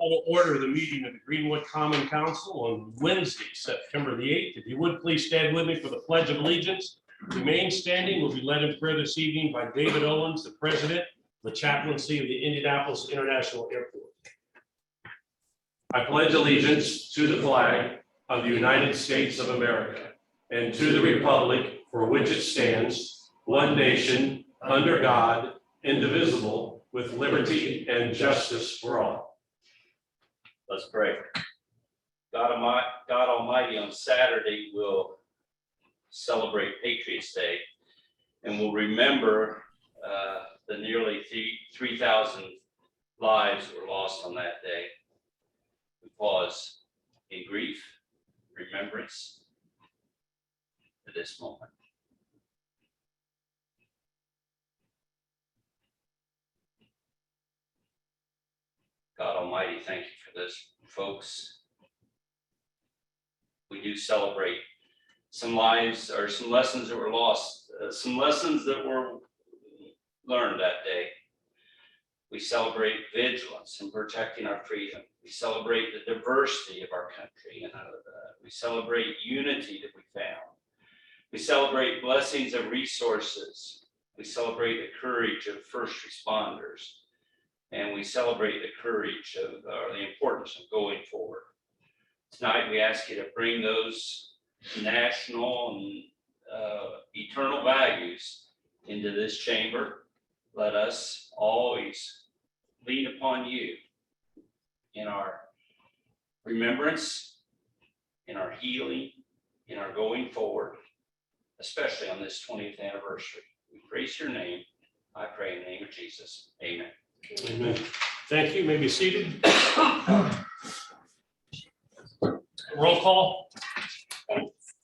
Call to order the meeting of the Greenwood Common Council on Wednesday, September the 8th. If you would, please stand with me for the Pledge of Allegiance. Remain standing will be led in prayer this evening by David Owens, the President of the Chaplaincy of the Indianapolis International Airport. I pledge allegiance to the flag of the United States of America and to the republic for which it stands, one nation, under God, indivisible, with liberty and justice for all. Let's pray. God Almighty, on Saturday, we'll celebrate Patriots Day, and we'll remember the nearly 3,000 lives that were lost on that day. We pause in grief, remembrance to this moment. God Almighty, thank you for this, folks. We do celebrate some lives or some lessons that were lost, some lessons that were learned that day. We celebrate vigilance and protecting our freedom. We celebrate the diversity of our country, and we celebrate unity that we found. We celebrate blessings of resources. We celebrate the courage of first responders. And we celebrate the courage of the importance of going forward. Tonight, we ask you to bring those national and eternal values into this chamber. Let us always lean upon you in our remembrance, in our healing, in our going forward, especially on this 20th anniversary. We praise your name. I pray in the name of Jesus. Amen. Amen. Thank you. You may be seated. Roll call.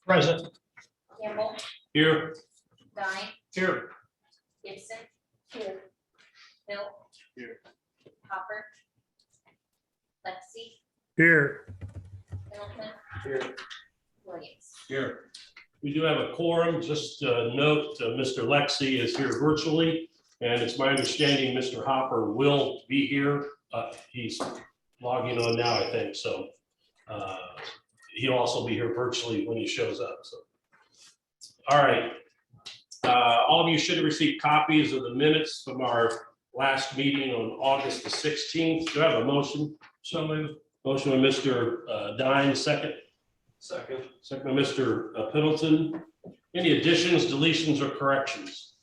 Present. Campbell, Here. Dine, Here. Gibson. Here. Hill. Here. Hopper. Lexi. Here. Middleton. Here. Williams. Here. We do have a quorum. Just note, Mr. Lexi is here virtually, and it's my understanding Mr. Hopper will be here. He's logging on now, I think, so he'll also be here virtually when he shows up. So, all right. All of you should have received copies of the minutes from our last meeting on August the 16th. Do I have a motion? So moved. Motion by Mr. Dine, second. Second. Second by Mr. Pendleton. Any additions, deletions, or corrections?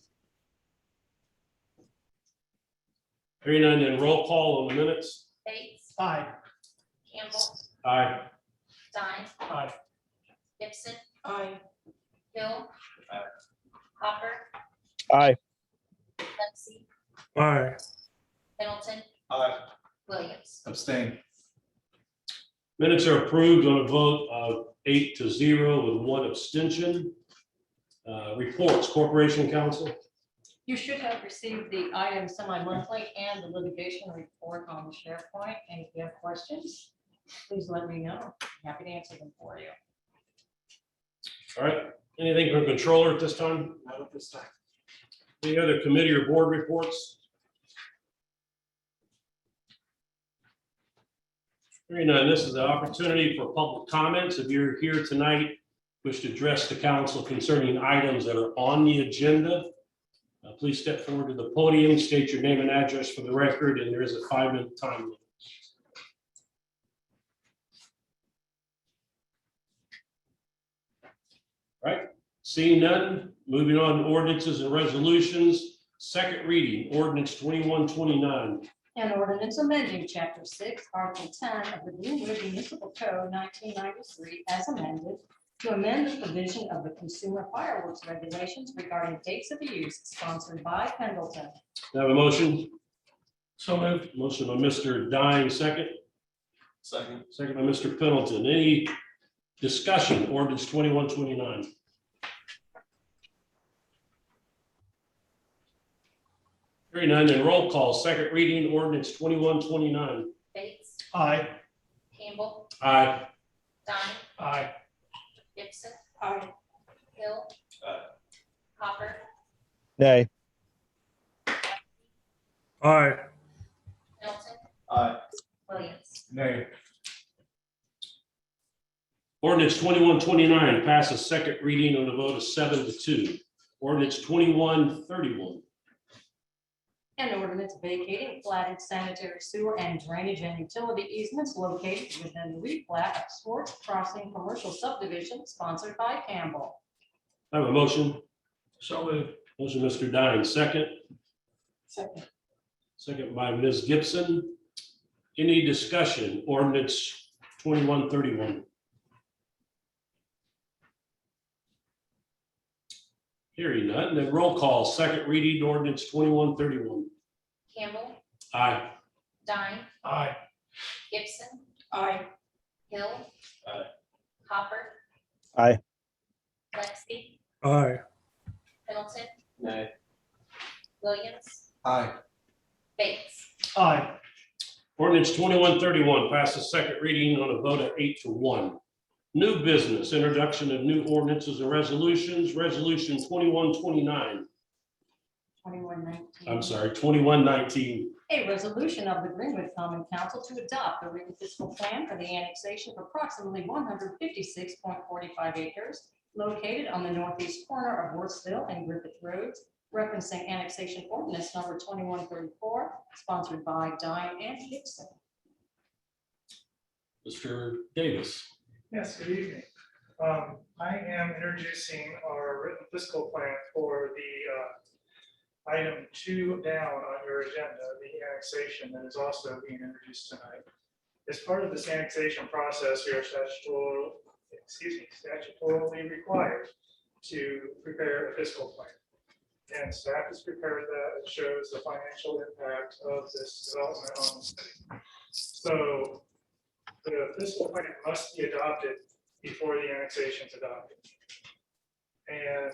Hearing none, then roll call on the minutes. Bates. Aye. Campbell. Aye. Dine. Aye. Gibson. Aye. Hill. Aye. Hopper. Aye. Lexi. Aye. Middleton. Aye. Williams. Abstain. Minutes are approved on a vote of 8-0 with one abstention. Reports, Corporation Counsel. You should have received the item semi-monthly and the litigation report on the SharePoint. And if you have questions, please let me know. I'm happy to answer them for you. All right. Anything from controller at this time? Not at this time. Any other committee or board reports? Hearing none, this is the opportunity for public comments. If you're here tonight, wish to address the council concerning items that are on the agenda, please step forward to the podium, state your name and address for the record, and there is a 5-minute time limit. All right, seeing none, moving on to ordinances and resolutions. Second reading, ordinance 2129. An ordinance amending Chapter 6, Article 10 of the Greenwood Municipal Code 1993 as amended to amend the provision of the consumer fireworks regulations regarding dates of use, sponsored by Pendleton. Do I have a motion? So moved. Motion by Mr. Dine, second. Second. Second by Mr. Pendleton. Any discussion, ordinance 2129? Hearing none, then roll call. Second reading, ordinance 2129. Bates. Aye. Campbell. Aye. Dine. Aye. Gibson. Aye. Hill. Aye. Hopper. Nay. Aye. Middleton. Aye. Williams. Nay. Ordinance 2129 passes second reading on a vote of 7-2. Ordinance 2131. An ordinance vacating platted sanitary sewer and drainage and utility easements located within the replat of Swartz Crossing Commercial Subdivision sponsored by Campbell. I have a motion. So moved. Motion, Mr. Dine, second. Second. Second by Ms. Gibson. Any discussion? Ordinance 2131. Hearing none, then roll call, second reading ordinance 2131. Campbell, Aye. Dine, Aye. Gibson, Aye. Hill. Aye. Hopper. Aye. Lexi, Aye. Middleton, Nay. Williams, Aye. Bates. Aye. Ordinance 2131 passes second reading on a vote of 8-1. New business, introduction of new ordinances and resolutions. Resolution 2129. 2119. I'm sorry, 2119. A resolution of the Greenwood Common Council to adopt a written fiscal plan for the annexation of approximately 156.45 acres located on the northeast corner of Worthsville and Griffith Roads, referencing annexation ordinance number 2134, sponsored by Dine and Gibson. Mr. Davis. Yes, good evening. I am introducing our written fiscal plan for the item 2 down on your agenda, the annexation that is also being introduced tonight. As part of this annexation process, we are statutorily required to prepare a fiscal plan. And staff has prepared that. It shows the financial impact of this development on the city. So the fiscal plan must be adopted before the annexation is adopted. And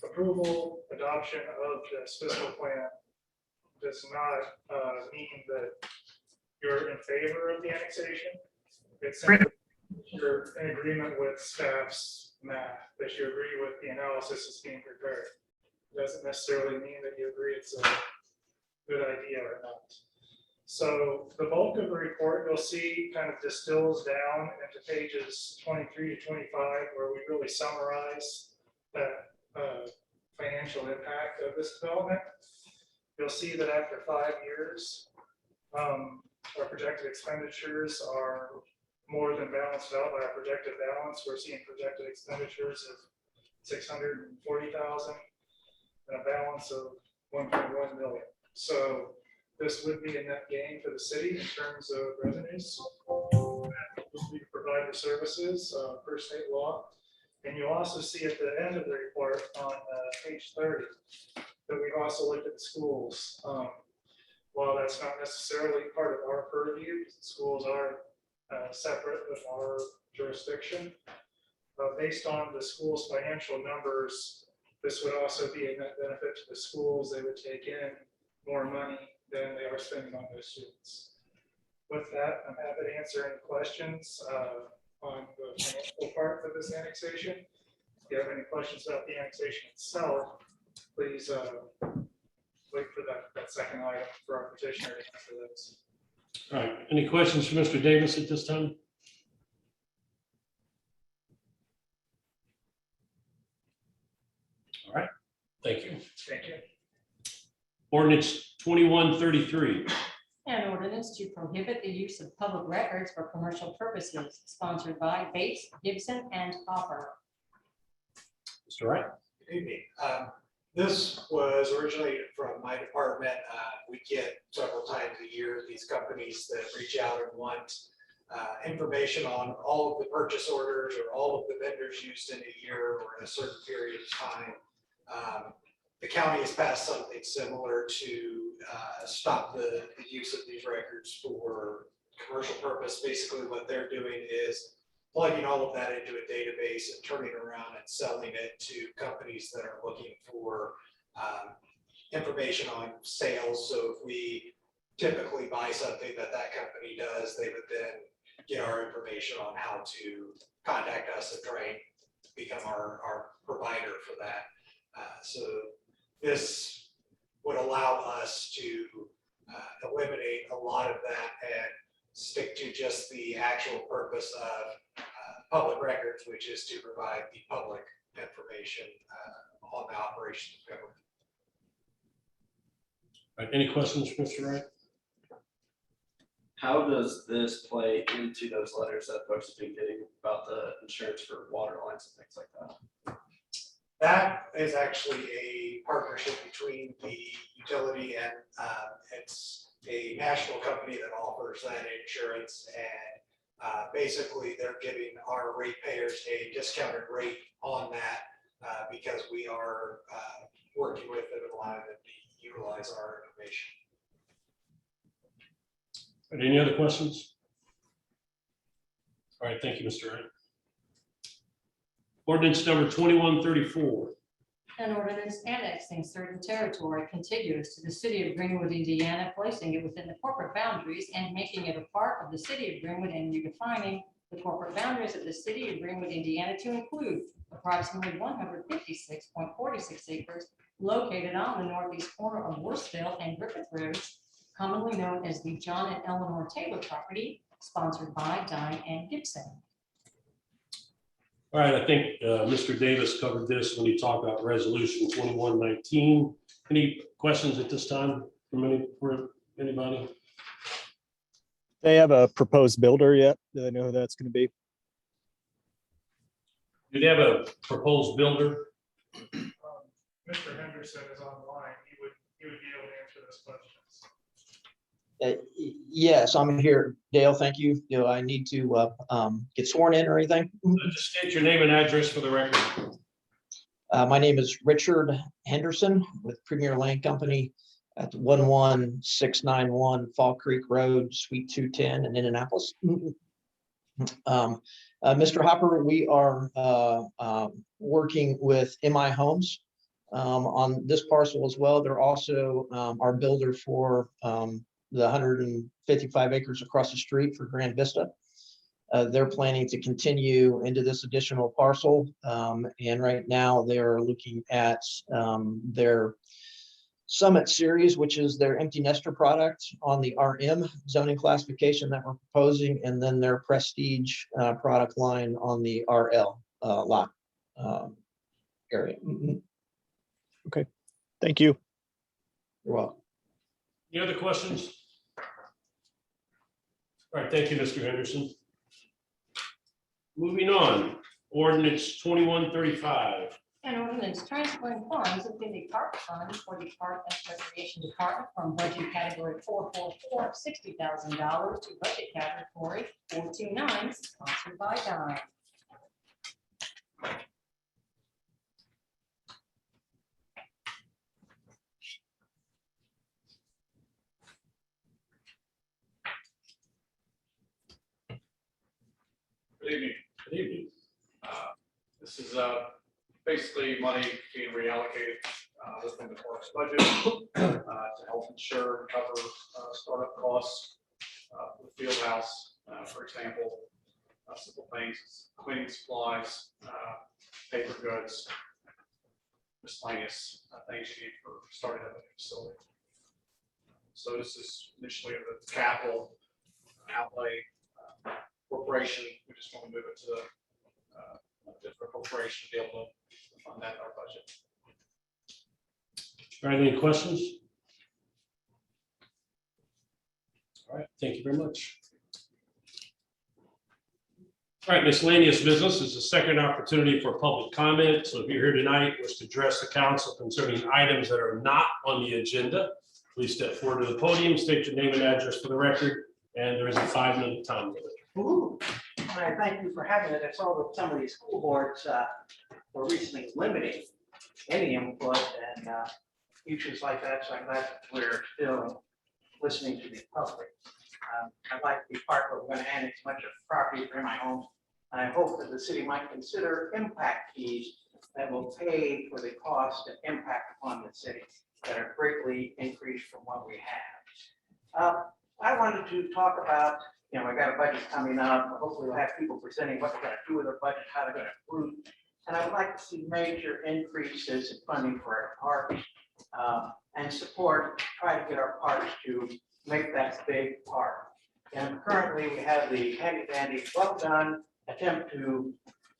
approval, adoption of this fiscal plan does not mean that you're in favor of the annexation. It's simply you're in agreement with staff's math, that you agree with the analysis that's being prepared. It doesn't necessarily mean that you agree it's a good idea or not. So the bulk of the report you'll see kind of distills down into pages 23 to 25, where we really summarize that financial impact of this development. You'll see that after 5 years, our projected expenditures are more than balanced out by our projected balance. We're seeing projected expenditures of $640,000 and a balance of $1.1 million. So this would be a net gain for the city in terms of revenues. We provide the services per state law. And you'll also see at the end of the report on page 30 that we've also looked at the schools. While that's not necessarily part of our purview, schools are separate with our jurisdiction. Based on the school's financial numbers, this would also be a net benefit to the schools. They would take in more money than they are spending on their students. With that, I'm happy to answer any questions on the financial part of this annexation. If you have any questions about the annexation itself, please wait for that second item for our petitioner to answer those. All right, any questions for Mr. Davis at this time? All right, thank you. Thank you. Ordinance 2133. An ordinance to prohibit the use of public records for commercial purposes, sponsored by Bates, Gibson, and Hopper. Mr. Wright. Good evening. This was originated from my department. We get several times a year these companies that reach out and want information on all of the purchase orders or all of the vendors used in a year or in a certain period of time. The county has passed something similar to stop the use of these records for commercial purpose. Basically, what they're doing is plugging all of that into a database and turning around and selling it to companies that are looking for information on sales. So if we typically buy something that company does, they would then get our information on how to contact us and try and become our provider for that. So this would allow us to eliminate a lot of that and stick to just the actual purpose of public records, which is to provide the public information on the operations of government. All right, any questions, Mr. Wright? How does this play into those letters that folks have been getting about the insurance for water lines and things like that? That is actually a partnership between the utility and it's a national company that offers that insurance. And basically they're giving our ratepayers a discounted rate on that because we are working with them and allowing them to utilize our information. All right, any other questions? All right, thank you, Mr. Wright. Ordinance number 2134. An ordinance annexing certain territory contiguous to the city of Greenwood, Indiana, placing it within the corporate boundaries and making it a part of the city of Greenwood and redefining the corporate boundaries of the city of Greenwood, Indiana to include approximately 156.46 acres located on the northeast corner of Worsville and Griffith Roads, commonly known as the John and Eleanor Taylor property, sponsored by Dine and Gibson. All right, I think Mr. Davis covered this when he talked about resolution 2119. Any questions at this time from anybody? They have a proposed builder yet? Do they know who that's going to be? Do they have a proposed builder? Mr. Henderson is online. He would be able to answer those questions. Yes, I'm here. Dale, thank you. Do I need to get sworn in or anything? Just state your name and address for the record. My name is Richard Henderson with Premier Land Company at 11691 Fall Creek Road, Suite 210 in Indianapolis. Mr. Hopper, we are working with MI Homes on this parcel as well. They're also our builder for the 155 acres across the street for Grand Vista. They're planning to continue into this additional parcel. And right now they're looking at their Summit series, which is their empty nester product on the RM zoning classification that we're proposing, and then their Prestige product line on the RL lot area. Okay, thank you. You're welcome. Any other questions? All right, thank you, Mr. Henderson. Moving on, ordinance 2135. An ordinance transferring funds within the park fund for the Park and Recreation Department from budget category 444, $60,000 to budget category 429, sponsored by Dine. Good evening. Good evening. This is basically money being reallocated within the parks budget to help ensure and cover startup costs. The field house, for example, simple things, cleaning supplies, paper goods, miscellaneous things you need for starting up a new facility. So this is initially the capital outlay corporation. We just want to move it to the different corporation to be able to fund that in our budget. All right, any questions? All right, thank you very much. All right, miscellaneous business is the second opportunity for public comment. So if you're here tonight, wish to address the council concerning items that are not on the agenda, please step forward to the podium, state your name and address for the record, and there is a 5-minute time limit. Ooh, and I thank you for having it. I saw that some of these school boards were recently limiting any input and issues like that, so I'm glad that we're still listening to the public. I'd like to be part of, we're going to annex much of property for my home. And I hope that the city might consider impact fees that will pay for the cost and impact upon the city that are greatly increased from what we have. I wanted to talk about, we got a budget coming up. Hopefully we'll have people presenting what they're going to do with their budget, how they're going to improve. And I would like to see major increases in funding for our parks and support, try to get our parks to make that big part. And currently, we have the handy dandy, well done attempt to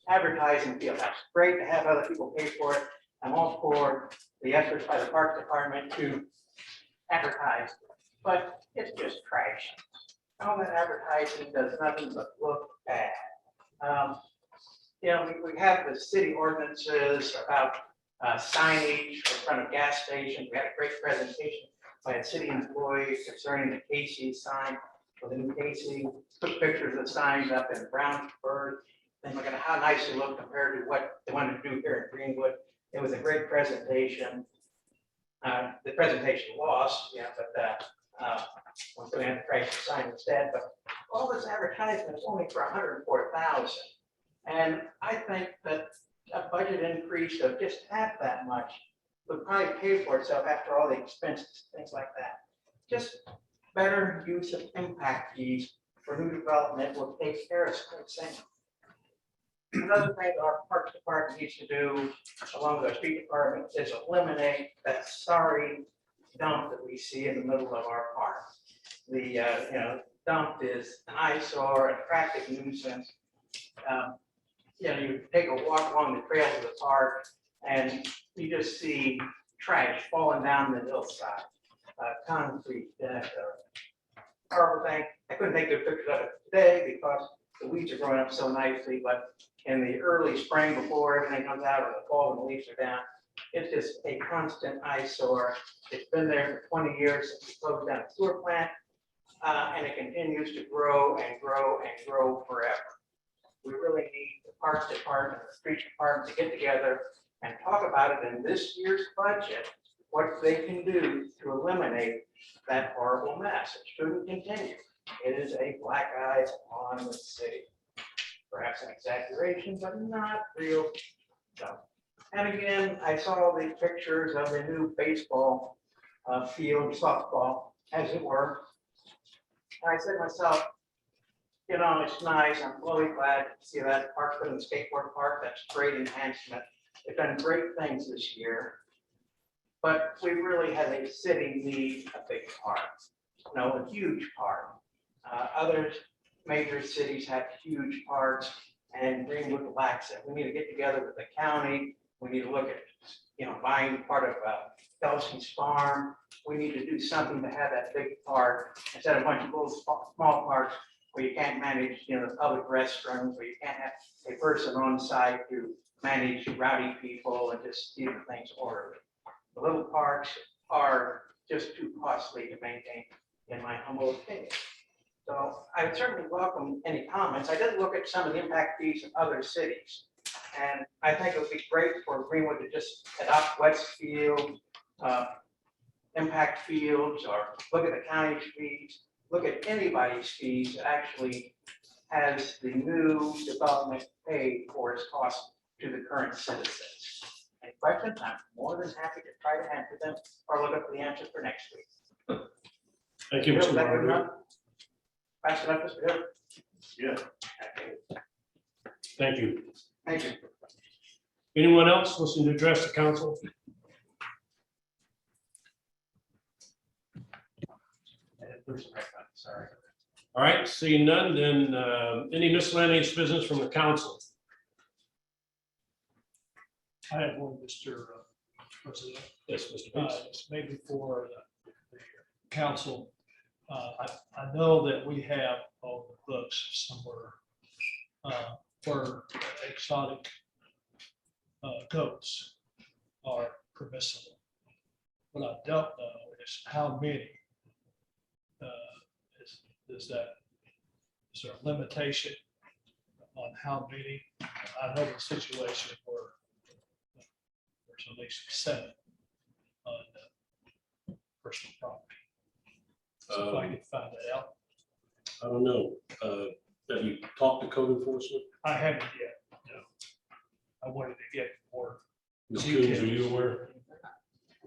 advertise in field house. Great to have other people pay for it. I'm all for the efforts by the park department to advertise, but it's just trash. All that advertising does nothing but look bad. You know, we have the city ordinances about signage in front of gas stations. We had a great presentation by a city employee concerning the Casey sign. For the new Casey, took pictures of signs up in Brownsburg. And look at how nice they look compared to what they wanted to do here in Greenwood. It was a great presentation. The presentation lost, yeah, but once we had to price the sign instead. But all this advertisement is only for 104,000. And I think that a budget increase of just half that much would probably pay for itself after all the expenses, things like that. Just better use of impact fees for new development will take care of things. Another thing our parks department needs to do, along with our street department, is eliminate that sorry dump that we see in the middle of our park. The dump is an eyesore, a traffic nuisance. You take a walk along the trails of the park and you just see trash falling down the hillside, concrete, horrible thing. I couldn't take good pictures of it today because the weeds are growing up so nicely, but in the early spring before everything comes out or the fall and the leaves are down, it's just a constant eyesore. It's been there for 20 years since we closed down the sewer plant, and it continues to grow and grow and grow forever. We really need the parks department, the street department to get together and talk about it in this year's budget, what they can do to eliminate that horrible mess. It shouldn't continue. It is a black eye on the city. Perhaps an exaggeration, but not real. So, and again, I saw the pictures of the new baseball field, softball, as it were. And I said to myself, you know, it's nice. I'm really glad to see that park put in the skateboard park. That's great enhancement. They've done great things this year. But we really, as a city, need a big park. You know, a huge park. Other major cities have huge parks, and Greenwood lacks it. We need to get together with the county. We need to look at, you know, buying part of Kelsey's farm. We need to do something to have that big park instead of a bunch of little small parks where you can't manage, you know, the public restrooms, where you can't have a person on site to manage rowdy people and just keep things orderly. The little parks are just too costly to maintain, in my humble opinion. So I would certainly welcome any comments. I did look at some of the impact fees in other cities. And I think it would be great for Greenwood to just adopt Westfield impact fields, or look at the county's fees, look at anybody's fees that actually has the new development paid for its cost to the current citizens. Any questions? I'm more than happy to try to answer them or look up the answer for next week. Thank you, Mr. Marbury. Fast enough, Mr. Hill? Yeah. Thank you. Thank you. Anyone else wishing to address the council? Sorry. All right, seeing none, then any miscellaneous business from the council? I have one, Mr. President. Yes, Mr. Bates. It's maybe for the council. I know that we have on the books somewhere where exotic goats are permissible. What I don't know is how many. Is there a limitation on how many? I know the situation where there's at least 7 on personal property. So if I could find that out. I don't know. Have you talked to code enforcement? I haven't yet, no. I wanted to get more. Ms. Coombs, are you aware?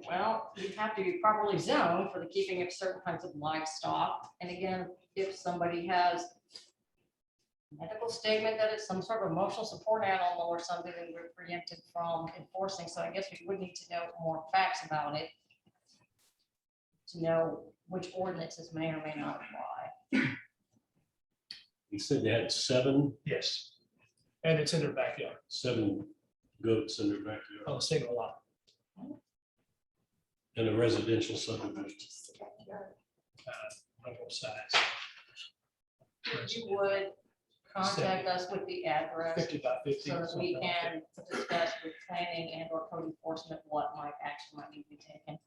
Well, you have to be properly zoned for the keeping of certain kinds of livestock. And again, if somebody has a medical statement that it's some sort of emotional support animal or something, then we're preempted from enforcing. So I guess we would need to know more facts about it to know which ordinances may or may not apply. He said they had seven Yes. And it's in their backyard, goats in their backyard on a single lot. in a residential subdivision. On both sides. If you would contact us with the address 50 by 50. so that we something like that. can discuss with planning and or code enforcement what action might need to be taken.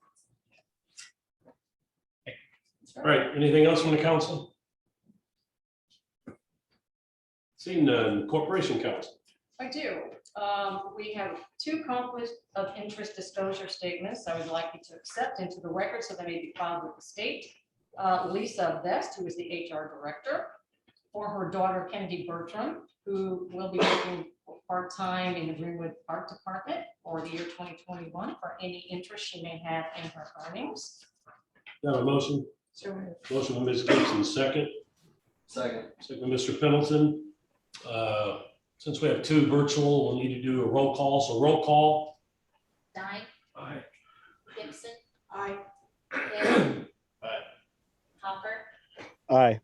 All right, anything else from the council? Seeing none, corporation council. I do. We have two conflicts of interest disclosure statements I would like you to accept into the record so they may be filed with the state. Lisa Vest, who is the HR director, for her daughter Kennedy Bertram, who will be working part-time in the Greenwood Art Department for the year 2021 for any interest she may have in her earnings. Have a motion? Motion by Ms. Gibson, second. Second. Second, Mr. Pendleton. Since we have two virtual, we'll need to do a roll call. So roll call. Dine, Aye. Gibson, Aye. Hill, Aye. Hopper, Aye.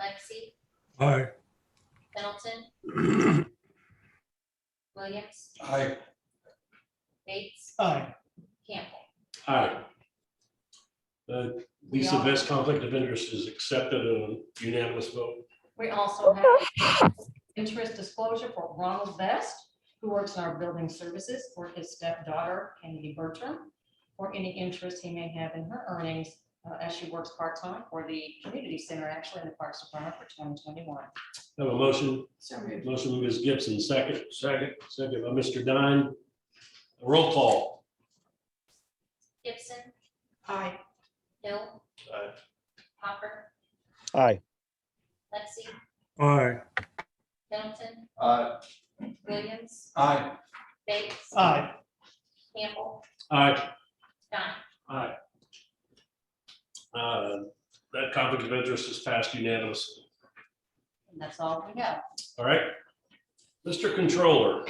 Lexi, Aye. Pendleton, Williams, Aye. Bates, Aye. Campbell. Aye. Lisa Vest conflict of interest is accepted in a unanimous vote. We also have interest disclosure for Ronald Vest, who works in our building services, for his stepdaughter, Kennedy Bertram, for any interest he may have in her earnings as she works part-time for the community center, actually in the Parks Department for 2021. Have a motion? So moved. Motion by Ms. Gibson, second. Second. Second by Mr. Dine. Roll call. Gibson, Aye. Hill, Aye. Hopper, Aye. Lexi, Aye. Pendleton, Aye. Williams, Aye. Bates, Aye. Campbell, Aye. Dine. Aye. That conflict of interest is passed unanimously. And that's all we have. All right. Mr. Controller.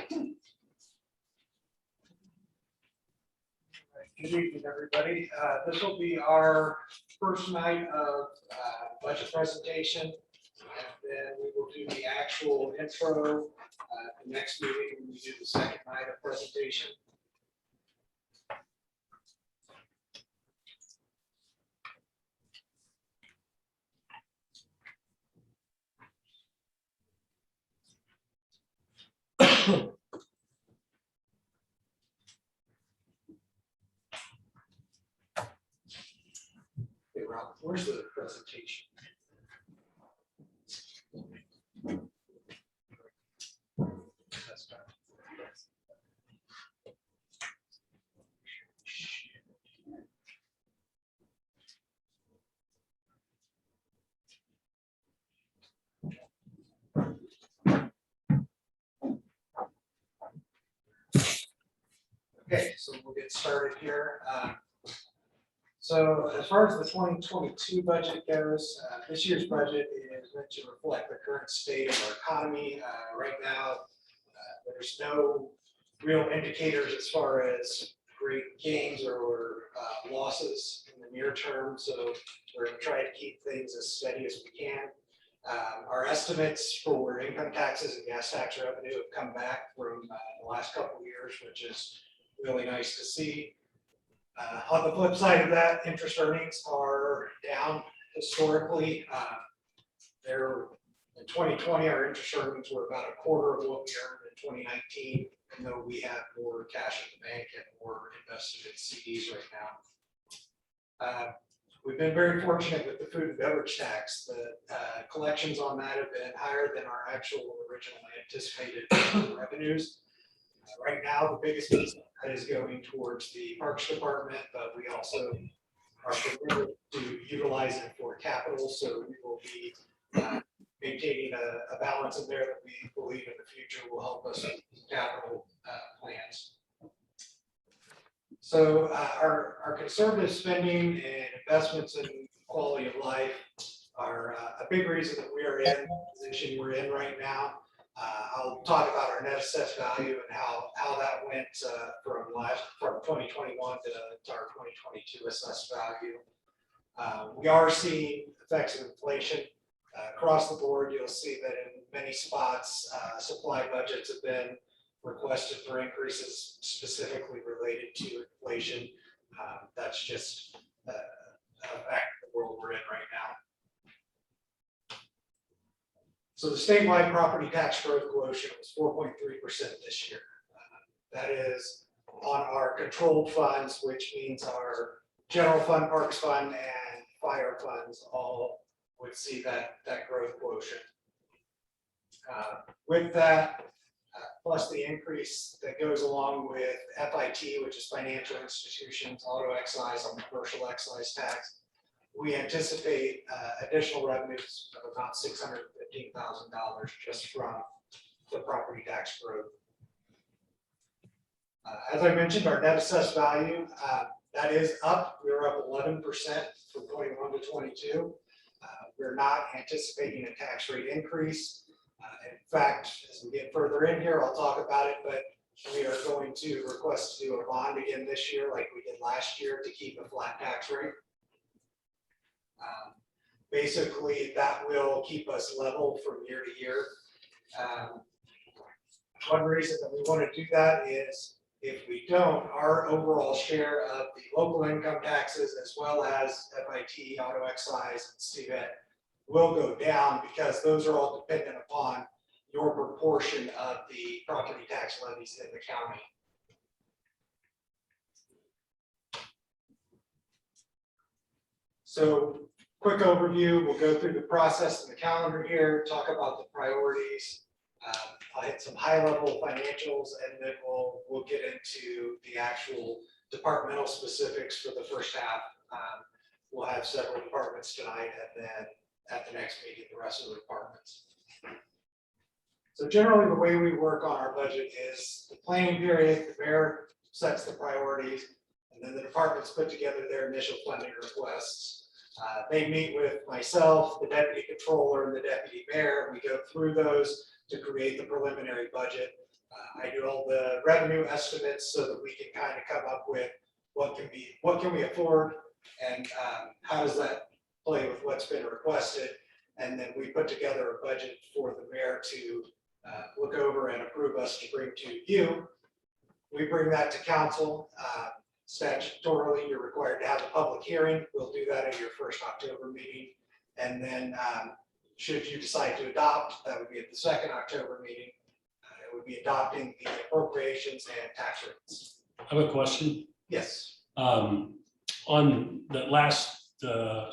Good evening, everybody. This will be our first night of budget presentation. And then we will do the actual intro. The next meeting, we do the second night of presentation. Hey, Rob, where's the presentation? That's done. Okay, so we'll get started here. So as far as the 2022 budget goes, this year's budget is meant to reflect the current state of our economy. Right now, there's no real indicators as far as great gains or losses in the near term. So we're going to try to keep things as steady as we can. Our estimates for income taxes and gas tax revenue have come back from the last couple of years, which is really nice to see. On the flip side of that, interest earnings are down historically. They're in 2020, our interest earnings were about a quarter of what we earned in 2019, even though we have more cash in the bank and more invested in CDs right now. We've been very fortunate with the food and beverage tax. The collections on that have been higher than our actual originally anticipated revenues. Right now, the biggest piece of that is going towards the Parks Department, but we also are permitted to utilize it for capital. So we will be maintaining a balance in there that we believe in the future will help us with capital plans. So our conservative spending and investments in quality of life are a big reason that we are in the position we're in right now. I'll talk about our net assessed value and how that went from 2021 to our 2022 assessed value. We are seeing effects of inflation. across the board, you'll see that in many spots, supply budgets have been requested for increases specifically related to inflation. That's just a fact of the world we're in right now. So the statewide property tax growth quotient was 4.3% this year. That is on our controlled funds, which means our general fund, parks fund, and fire funds all would see that growth quotient. With that, plus the increase that goes along with FIT, which is financial institutions, auto excise on the commercial excise tax, we anticipate additional revenues of about $615,000 just from the property tax growth. As I mentioned, our net assessed value, that is up. We're up 11% from 21 to 22. We're not anticipating a tax rate increase. In fact, as we get further in here, I'll talk about it, but we are going to request to do a bond again this year like we did last year to keep a flat tax rate. Basically, that will keep us level from year to year. One reason that we want to do that is if we don't, our overall share of the local income taxes as well as FIT, auto excise, and CVET will go down because those are all dependent upon your proportion of the property tax levies in the county. So quick overview, we'll go through the process and the calendar here, talk about the priorities. I'll hit some high level financials and then we'll get into the actual departmental specifics for the first half. We'll have several departments tonight and then at the next meeting, the rest of the departments. So generally the way we work on our budget is the planning period, the mayor sets the priorities, and then the departments put together their initial funding requests. They meet with myself, the deputy controller, and the deputy mayor. We go through those to create the preliminary budget. I do all the revenue estimates so that we can kind of come up with what can we afford and how does that play with what's been requested. And then we put together a budget for the mayor to look over and approve us to bring to you. We bring that to council. Statutorily, you're required to have a public hearing. We'll do that at your first October meeting. And then should you decide to adopt, that would be at the second October meeting. It would be adopting the appropriations and tax rates. I have a question. Yes. On that last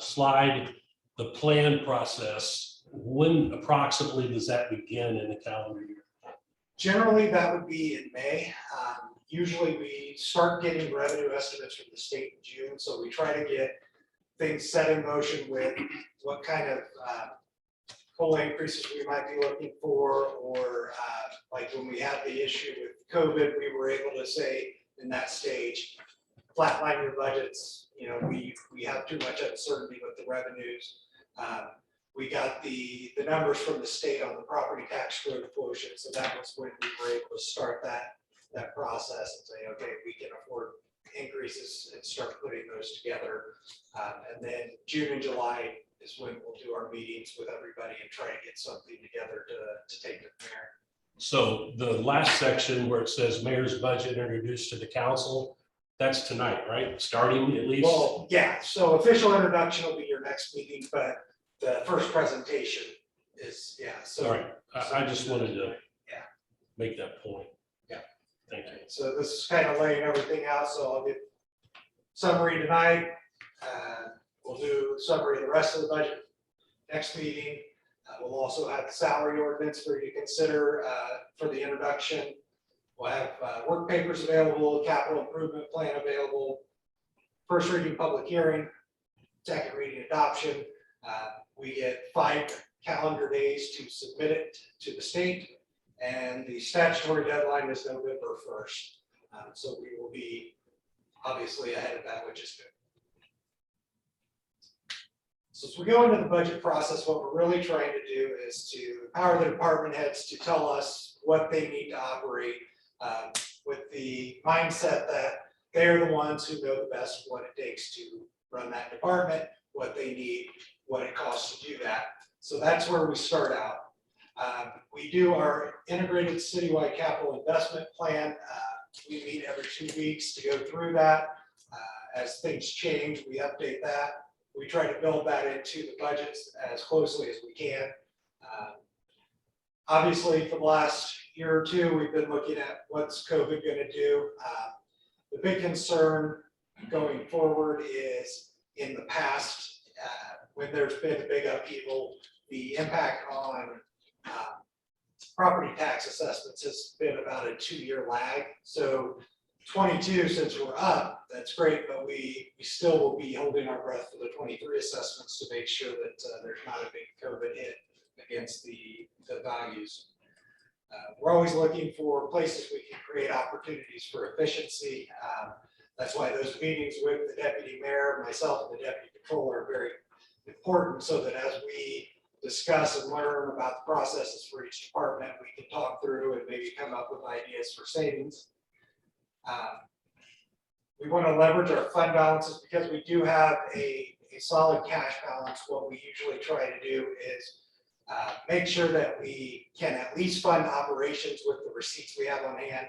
slide, the plan process, when approximately does that begin in the calendar year? Generally, that would be in May. Usually we start getting revenue estimates from the state in June. So we try to get things set in motion with what kind of COLA increases we might be looking for, or like when we had the issue with COVID, we were able to say in that stage, flatline your budgets. You know, we have too much uncertainty with the revenues. We got the numbers from the state on the property tax growth quotient. So that was when we were able to start that process and say, okay, we can afford increases and start putting those together. And then June and July is when we'll do our meetings with everybody and try to get something together to take to the mayor. So the last section where it says mayor's budget introduced to the council, that's tonight, right? Starting at least? Well, yeah, so official introduction will be your next meeting, but the first presentation is, yeah, so. All right, I just wanted to Yeah. make that point. Yeah. Thank you. So this is kind of laying everything out, so I'll get summary tonight. We'll do summary of the rest of the budget next meeting. We'll also have the salary ordinance for you to consider for the introduction. We'll have work papers available, capital improvement plan available, first reading public hearing, second reading adoption. We get 5 calendar days to submit it to the state, and the statutory deadline is November 1st. So we will be obviously ahead of that, which is good. So as we go into the budget process, what we're really trying to do is to empower the department heads to tell us what they need to operate with the mindset that they're the ones who know the best what it takes to run that department, what they need, what it costs to do that. So that's where we start out. We do our integrated citywide capital investment plan. We meet every 2 weeks to go through that. As things change, we update that. We try to build that into the budgets as closely as we can. Obviously, for the last year or two, we've been looking at what's COVID going to do. The big concern going forward is in the past, when there's been a big upheaval, the impact on property tax assessments has been about a 2-year lag. So 22, since we're up, that's great, but we still will be holding our breath for the 23 assessments to make sure that there's not a big COVID hit against the values. We're always looking for places we can create opportunities for efficiency. That's why those meetings with the deputy mayor, myself, and the deputy controller are very important, so that as we discuss and learn about the processes for each department, we can talk through and maybe come up with ideas for savings. We want to leverage our fund balances because we do have a solid cash balance. What we usually try to do is make sure that we can at least fund operations with the receipts we have on hand.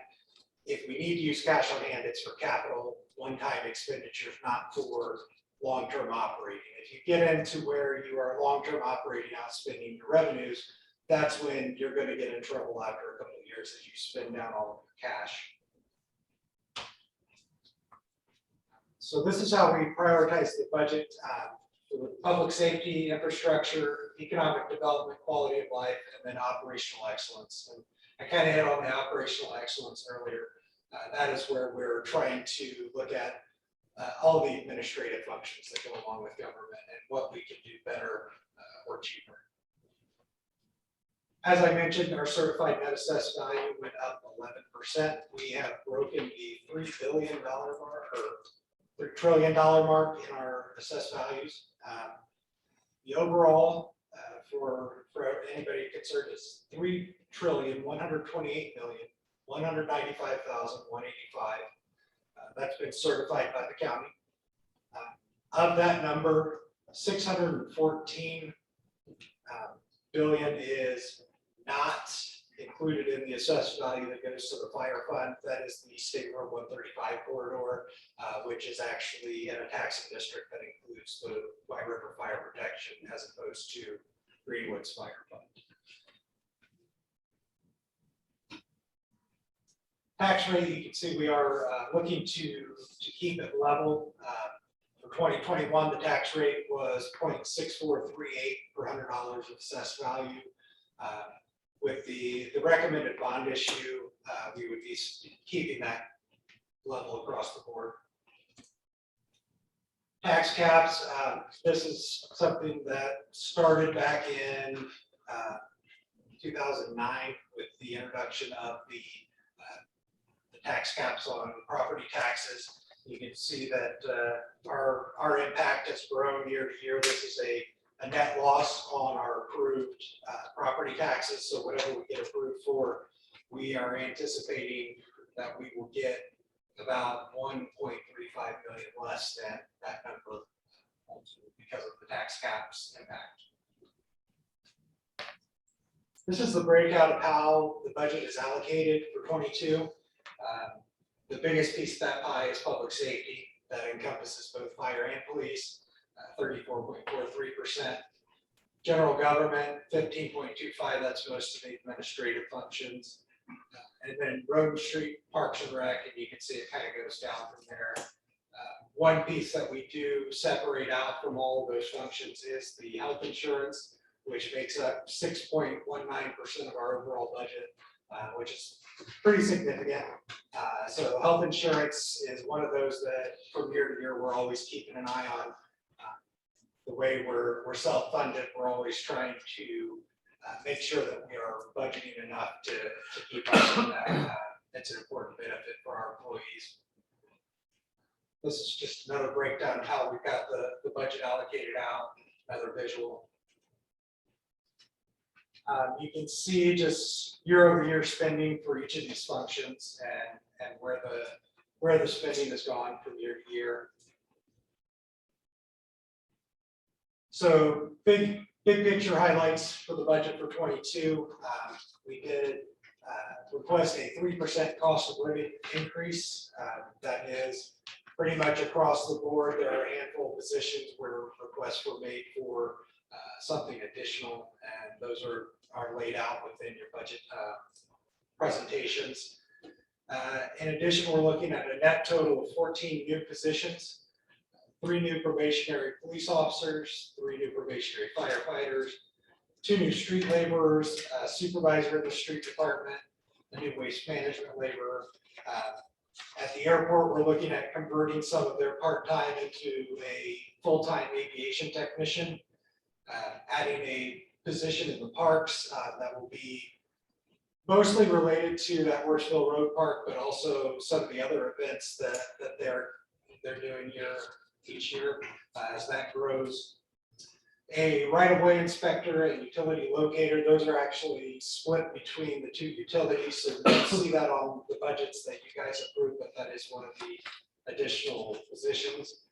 If we need to use cash on hand, it's for capital one-time expenditures, not for long-term operating. If you get into where you are long-term operating, outspending your revenues, that's when you're going to get in trouble after a couple of years as you spend down all of your cash. So this is how we prioritize the budget for public safety, infrastructure, economic development, quality of life, and then operational excellence. And I kind of hit on the operational excellence earlier. That is where we're trying to look at all the administrative functions that go along with government and what we can do better or cheaper. As I mentioned, our certified net assessed value went up 11%. We have broken the $3 billion mark, or $3 trillion mark in our assessed values. The overall for anybody concerned is $3,128,195,185. That's been certified by the county. Of that number, 614 billion is not included in the assessed value that goes to the fire fund. That is the State Road 135 corridor, which is actually in a taxing district that includes the White River Fire Protection as opposed to Greenwood's fire fund. Tax rate, you can see we are looking to keep it level. For 2021, the tax rate was 0.6438 per $100 of assessed value. With the recommended bond issue, we would be keeping that level across the board. Tax caps, this is something that started back in 2009 with the introduction of the tax caps on property taxes. You can see that our impact has grown year to year. This is a net loss on our approved property taxes. So whatever we get approved for, we are anticipating that we will get about 1.35 million less than that number because of the tax caps impact. This is the breakout of how the budget is allocated for 22. The biggest piece of that pie is public safety. That encompasses both fire and police, 34.43%. General government, 15.25%. That's most of the administrative functions. And then road and street, parks and rec, and you can see it kind of goes down from there. One piece that we do separate out from all of those functions is the health insurance, which makes up 6.19% of our overall budget, which is pretty significant. So health insurance is one of those that from year to year, we're always keeping an eye on. The way we're self-funded, we're always trying to make sure that we are budgeting enough to keep up with that. It's an important benefit for our employees. This is just another breakdown of how we've got the budget allocated out, another visual. You can see just year-over-year spending for each of these functions and where the spending has gone from year to year. So big Big picture highlights for the budget for 22. We did request a 3% cost of living increase. That is pretty much across the board. There are a handful of positions where requests were made for something additional, and those are laid out within your budget presentations. In addition, we're looking at a net total of 14 new positions, 3 new probationary police officers, 3 new probationary firefighters, 2 new street laborers, a supervisor in the street department, a new waste management laborer. At the airport, we're looking at converting some of their part-time into a full-time aviation technician, adding a position in the parks that will be mostly related to that Worsville Road Park, but also some of the other events that they're doing each year as that grows. A right-of-way inspector and utility locator, those are actually split between the 2 utilities, so you can see that on the budgets that you guys approved, but that is one of the additional positions.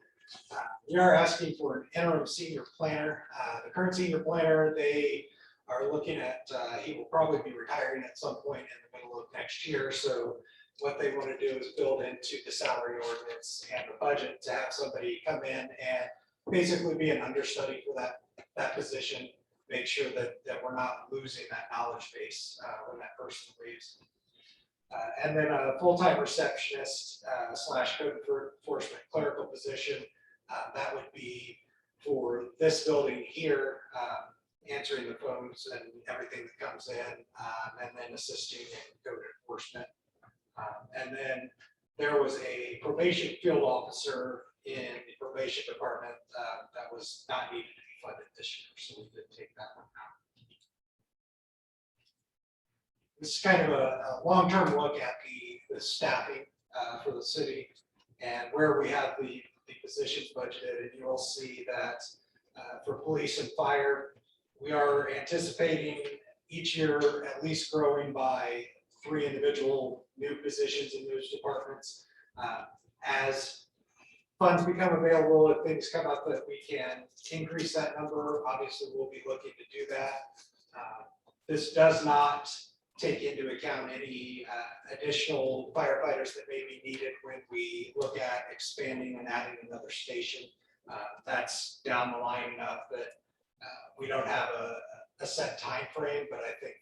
We are asking for an interim senior planner. The current senior planner, they are looking at, he will probably be retiring at some point in the middle of next year, so what they want to do is build into the salary ordinance and the budget to have somebody come in and basically be an understudy for that position, make sure that we're not losing that knowledge base when that person leaves. And then a full-time receptionist / code enforcement clerical position, that would be for this building here, answering the phones and everything that comes in, and then assisting in code enforcement. And then there was a probation field officer in the probation department that was not needed to be funded this year, so we did take that one out. This is kind of a long-term look at the staffing for the city and where we have the positions budgeted, and you'll see that for police and fire, we are anticipating each year at least growing by 3 individual new positions in those departments. As funds become available, if things come up that we can increase that number, obviously we'll be looking to do that. This does not take into account any additional firefighters that may be needed when we look at expanding and adding another station. That's down the line enough that we don't have a set time frame, but I think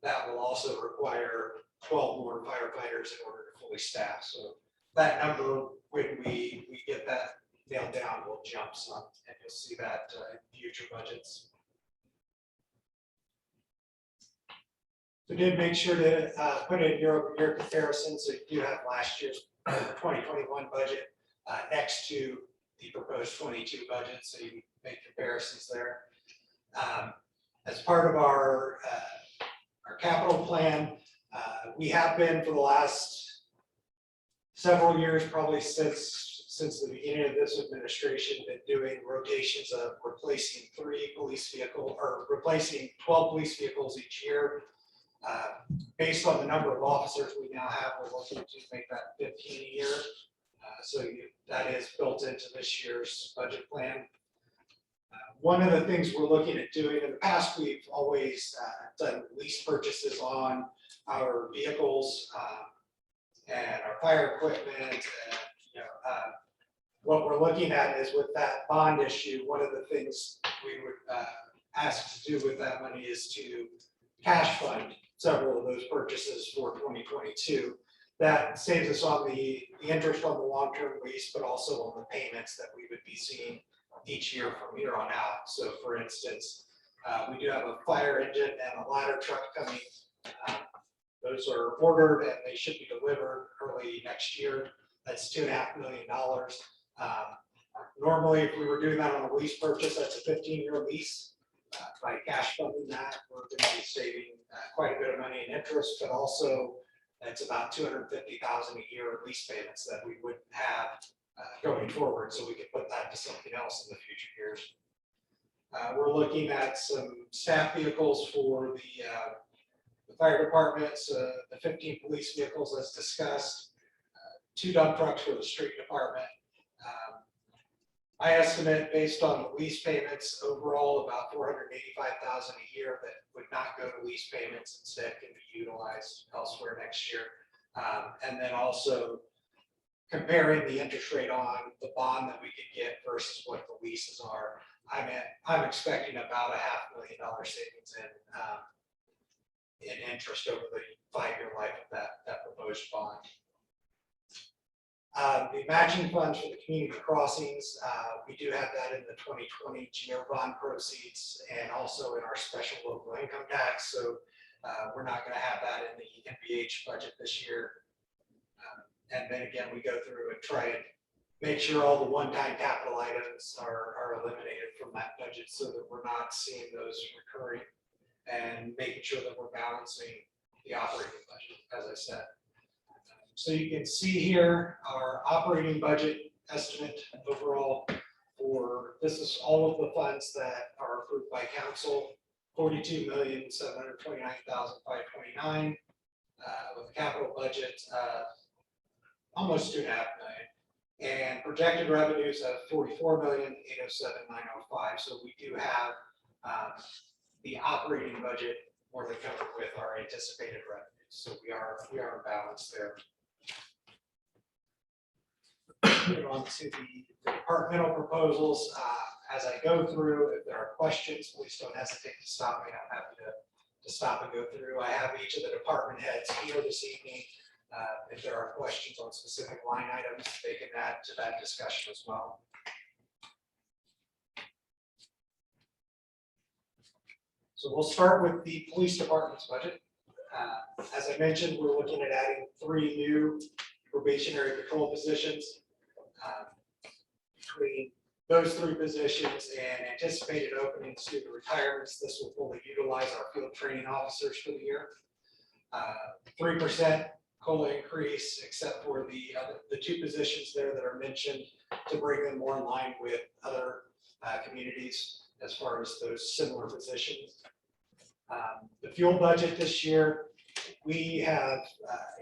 that will also require 12 more firefighters in order to fully staff. So that number, when we get that nailed down, will jump some, and you'll see that in future budgets. We did make sure to put in year-over-year comparisons, so you do have last year's 2021 budget next to the proposed 22 budget, so you make comparisons there. As part of our capital plan, we have been for the last several years, probably since the beginning of this administration, been doing rotations of replacing 3 police vehicles or replacing 12 police vehicles each year. Based on the number of officers we now have, we're looking to make that 15 a year. That is built into this year's budget plan. One of the things we're looking at doing in the past, we've always done lease purchases on our vehicles and our fire equipment. And, what we're looking at is with that bond issue, one of the things we would ask to do with that money is to cash fund several of those purchases for 2022. That saves us on the interest on the long-term lease, but also on the payments that we would be seeing each year from here on out. So for instance, we do have a fire engine and a ladder truck coming. Those are ordered and they should be delivered early next year. That's $2.5 million. Normally, if we were doing that on a lease purchase, that's a 15-year lease. By cash funding that, we're going to be saving quite a bit of money in interest, but also that's about $250,000 a year of lease payments that we wouldn't have going forward, so we can put that to something else in the future years. We're looking at some staff vehicles for the fire departments, the 15 police vehicles as discussed, 2 dump trucks for the street department, I estimate based on the lease payments overall about $485,000 a year that would not go to lease payments, instead can be utilized elsewhere next year. And then also comparing the interest rate on the bond that we could get versus what the leases are. I'm expecting about a $500,000 savings in interest over the 5-year life of that proposed bond. The matching funds for the community crossings, we do have that in the 2020 GO bond proceeds and also in our special local income tax. So we're not going to have that in the NPH budget this year. And then again, we go through and try and make sure all the one-time capital items are eliminated from that budget so that we're not seeing those recurring, and making sure that we're balancing the operating budget, as I said. So you can see here our operating budget estimate overall for, this is all of the funds that are approved by council, $42,729,529, with a capital budget almost $2.5 million, and projected revenues of $44,807,905. So we do have the operating budget more than covered with our anticipated revenues. So we are in balance there. Moving on to the departmental proposals. As I go through, if there are questions, please don't hesitate to stop me. I'm happy to stop and go through. I have each of the department heads here this evening. If there are questions on specific line items, they can add to that discussion as well. So we'll start with the police department's budget. As I mentioned, we're looking at adding 3 new probationary patrol positions. Between those 3 positions and anticipated openings due to retirements, this will fully utilize our field training officers for the year. 3% COLA increase, except for the 2 positions there that are mentioned, to bring them more in line with other communities as far as those similar positions. The fuel budget this year, we have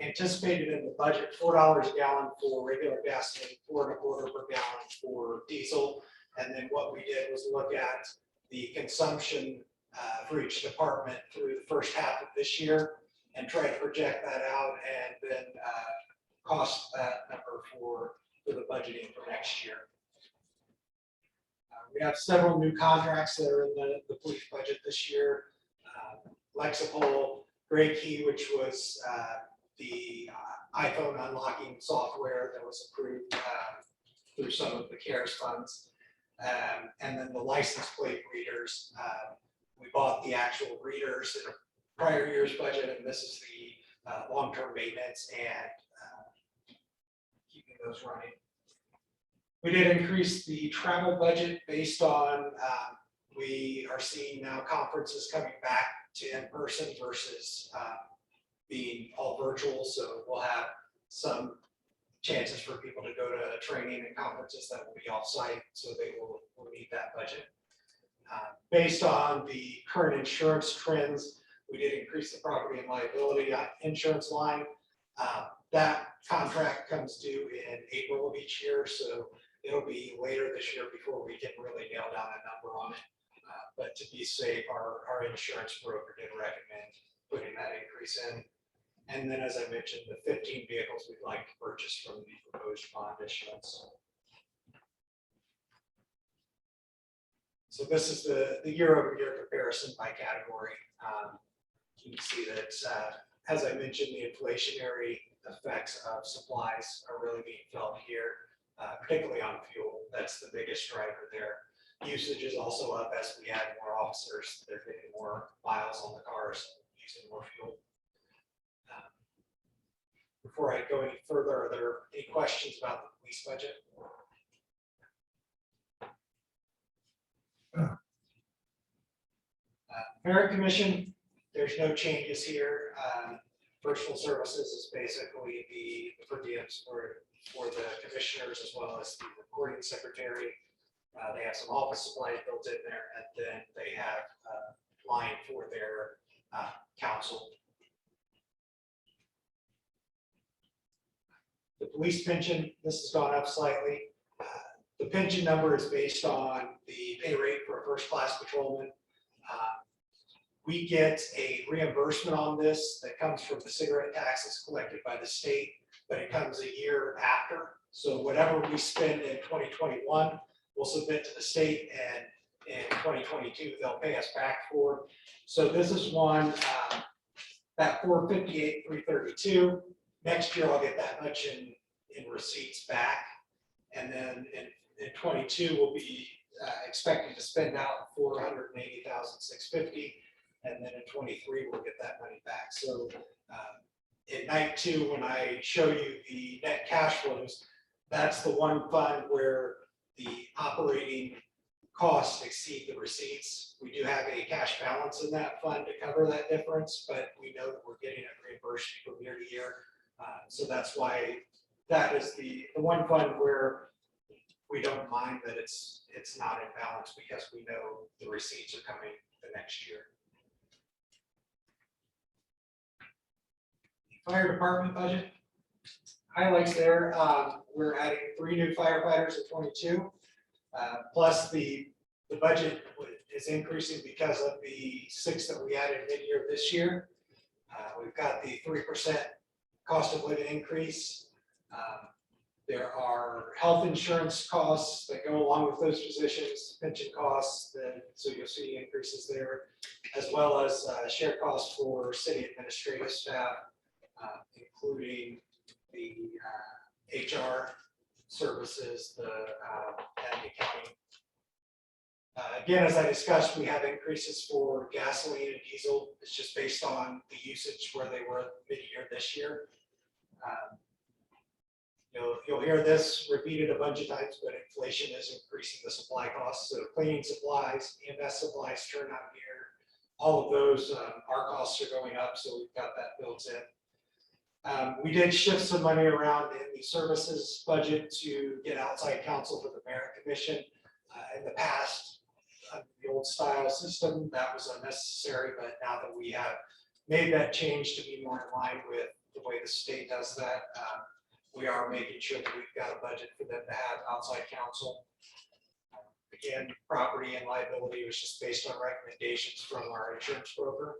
anticipated in the budget $4 a gallon for regular gasoline, $4.25 per gallon for diesel. And then what we did was look at the consumption for each department through the first half of this year and try to project that out and then cost that number for the budgeting for next year. We have several new contracts that are in the police budget this year. Lexipol, Gray Key, which was the iPhone unlocking software that was approved through some of the CARES funds. And then the license plate readers. We bought the actual readers in a prior year's budget, and this is the long-term maintenance and keeping those running. We did increase the travel budget based on, we are seeing now conferences coming back to in-person versus being all virtual. So we'll have some chances for people to go to training and conferences that will be off-site, so they will meet that budget. Based on the current insurance trends, we did increase the property and liability insurance line. That contract comes due in April of each year, so it'll be later this year before we can really nail down a number on it. But to be safe, our insurance broker did recommend putting that increase in. And then, as I mentioned, the 15 vehicles we'd like to purchase from the proposed bond issuance. So this is the year-over-year comparison by category. You can see that, as I mentioned, the inflationary effects of supplies are really being felt here, particularly on fuel. That's the biggest driver there. Usage is also up as we add more officers. They're getting more miles on the cars, using more fuel. Before I go any further, are there any questions about the police budget? Merit Commission, there's no changes here. Personal services is basically the per diems for the commissioners as well as the recording secretary. They have some office supplies built in there, and then they have a line for their council. The police pension, this has gone up slightly. The pension number is based on the pay rate for a first-class patrolman. We get a reimbursement on this that comes from the cigarette taxes collected by the state, but it comes a year after. So whatever we spend in 2021, we'll submit to the state, and in 2022, they'll pay us back for. So this is one, that 458, 332. Next year, I'll get that much in receipts back. And then in 22, we'll be expecting to spend out 480,650. And then in 23, we'll get that money back. So in night 2, when I show you the net cash flows, that's the one fund where the operating costs exceed the receipts. We do have a cash balance in that fund to cover that difference, but we know that we're getting it reimbursed from year to year. So that's why that is the one fund where we don't mind that it's not in balance, because we know the receipts are coming the next year. Fire department budget highlights there. We're adding 3 new firefighters in 22. Plus the budget is increasing because of the 6 that we added mid-year this year. We've got the 3% cost of living increase. There are health insurance costs that go along with those positions, pension costs, so you'll see increases there, as well as shared costs for city administrative staff, including the HR services, and the accounting. Again, as I discussed, we have increases for gasoline and diesel. It's just based on the usage where they were mid-year this year. You'll hear this repeated a bunch of times, but inflation is increasing the supply costs. So cleaning supplies, EMS supplies, turnout gear, all of those, our costs are going up. So we've got that built in. We did shift some money around in the services budget to get outside counsel for the merit commission. In the past, the old style system, that was unnecessary, but now that we have made that change to be more in line with the way the state does that, we are making sure that we've got a budget for them to have outside counsel. Again, property and liability was just based on recommendations from our insurance broker.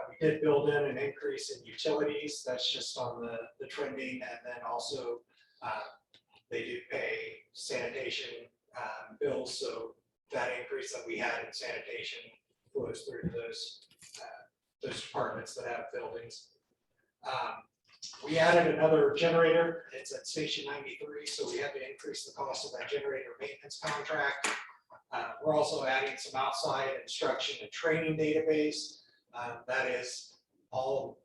We did build in an increase in utilities. That's just on the trending, and then also they do pay sanitation bills. So that increase that we had in sanitation flows through to those departments that have buildings. We added another generator. It's at station 93, so we had to increase the cost of that generator maintenance contract. We're also adding some outside instruction and training database. That is all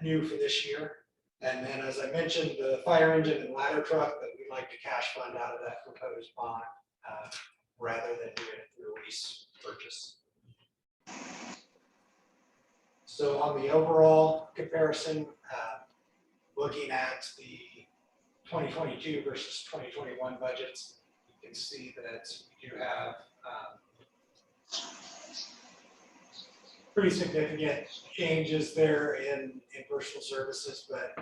new for this year. And then, as I mentioned, the fire engine and ladder truck that we'd like to cash fund out of that proposed bond rather than doing it through a lease purchase. So on the overall comparison, looking at the 2022 versus 2021 budgets, you can see that we do have pretty significant changes there in personal services, but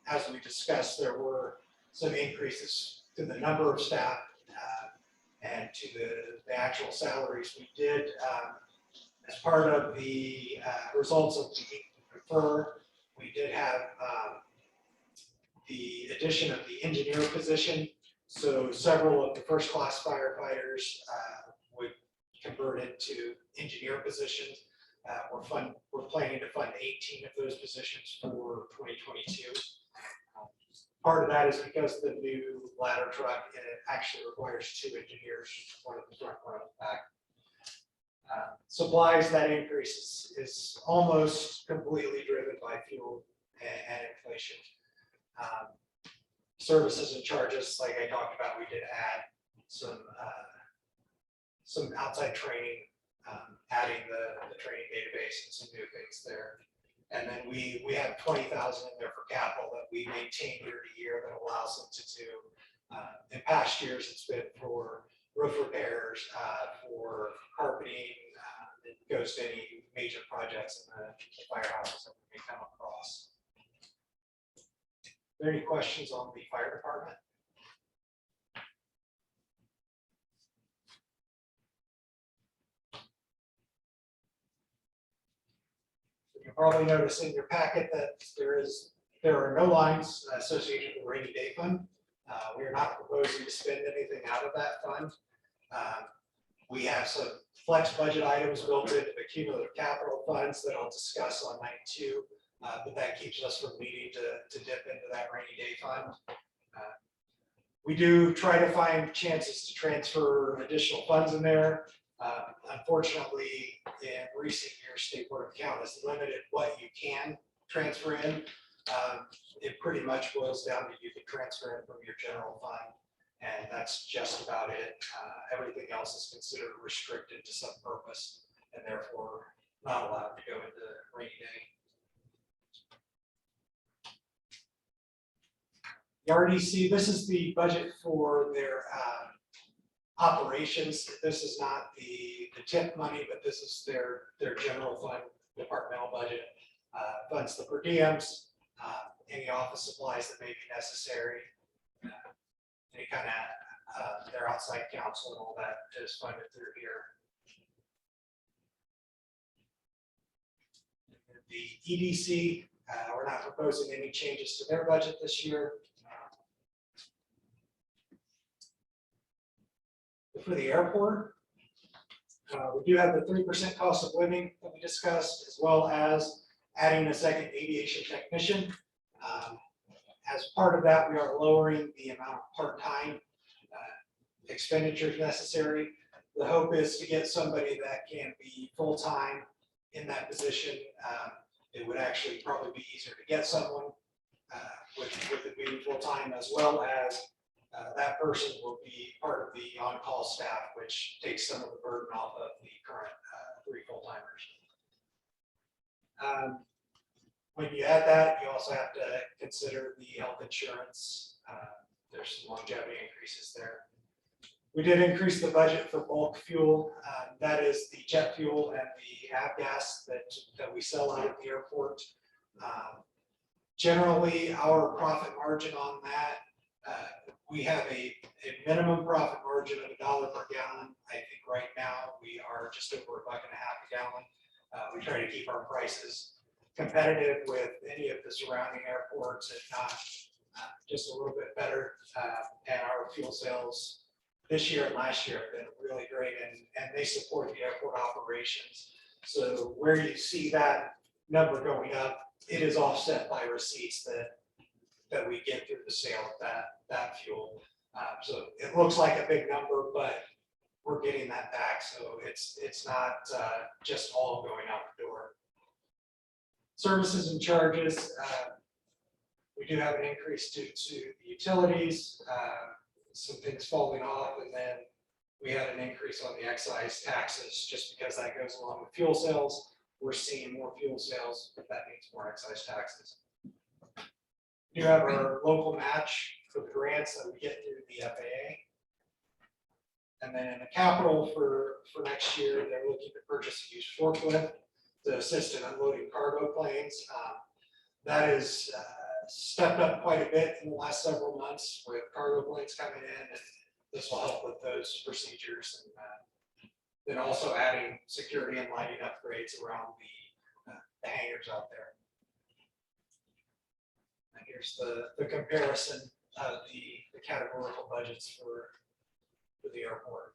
as we discussed, there were some increases to the number of staff and to the actual salaries. We did, as part of the results of the prefer, we did have the addition of the engineer position. So several of the first class firefighters would convert into engineer positions. We're planning to fund 18 of those positions for 2022. Part of that is because the new ladder truck, it actually requires 2 engineers, one at the front, one at the back. Supplies, that increase is almost completely driven by fuel and inflation. Services and charges, like I talked about, we did add some outside training, adding the training database and some new things there. And then we have 20,000 in there for capital that we maintain year to year that allows them to do. In past years, it's been for roof repairs, for carpeting. It goes to any major projects in the firehouses that we may come across. Are there any questions on the fire department? probably noticed in your packet that there are no lines associated with the rainy day fund. We are not proposing to spend anything out of that fund. We have some flex budget items built into the cumulative capital funds that I'll discuss on night 2, but that keeps us from needing to dip into that rainy day fund. We do try to find chances to transfer additional funds in there. Unfortunately, in recent years, State Board of Account has limited what you can transfer in. It pretty much boils down to you can transfer in from your general fund, and that's just about it. Everything else is considered restricted to some purpose and therefore not allowed to go into rainy day. The RDC, this is the budget for their operations. This is not the tip money, but this is their general fund, departmental budget. Funds the per diems, any office supplies that may be necessary, any kind of their outside counsel and all that is funded through here. The EDC, we're not proposing any changes to their budget this year. For the airport, we do have the 3% cost of living that we discussed, as well as adding a second aviation technician. As part of that, we are lowering the amount of part-time expenditures necessary. The hope is to get somebody that can be full-time in that position. It would actually probably be easier to get someone with it being full-time, as well as that person will be part of the on-call staff, which takes some of the burden off of the current 3 full-timers. When you add that, you also have to consider the health insurance. There's some longevity increases there. We did increase the budget for bulk fuel. That is the jet fuel and the avgas that we sell out at the airport. Generally, our profit margin on that, we have a minimum profit margin of $1 per gallon. I think right now we are just over $1.50 a gallon. We try to keep our prices competitive with any of the surrounding airports, if not just a little bit better. And our fuel sales this year and last year have been really great, and they support the airport operations. So where you see that number going up, it is offset by receipts that we get through the sale of that fuel. So it looks like a big number, but we're getting that back. So it's not just all going out the door. Services and charges, we do have an increase due to the utilities, some things falling off, and then we had an increase on the excise taxes just because that goes along with fuel sales. We're seeing more fuel sales, but that means more excise taxes. We do have our local match for the grants that we get through the FAA. And then in the capital for next year, they're looking to purchase a used forklift to assist in unloading cargo planes. That is stepped up quite a bit in the last several months with cargo planes coming in, and this will help with those procedures. And then also adding security and lighting upgrades around the hangars out there. And here's the comparison of the categorical budgets for the airport.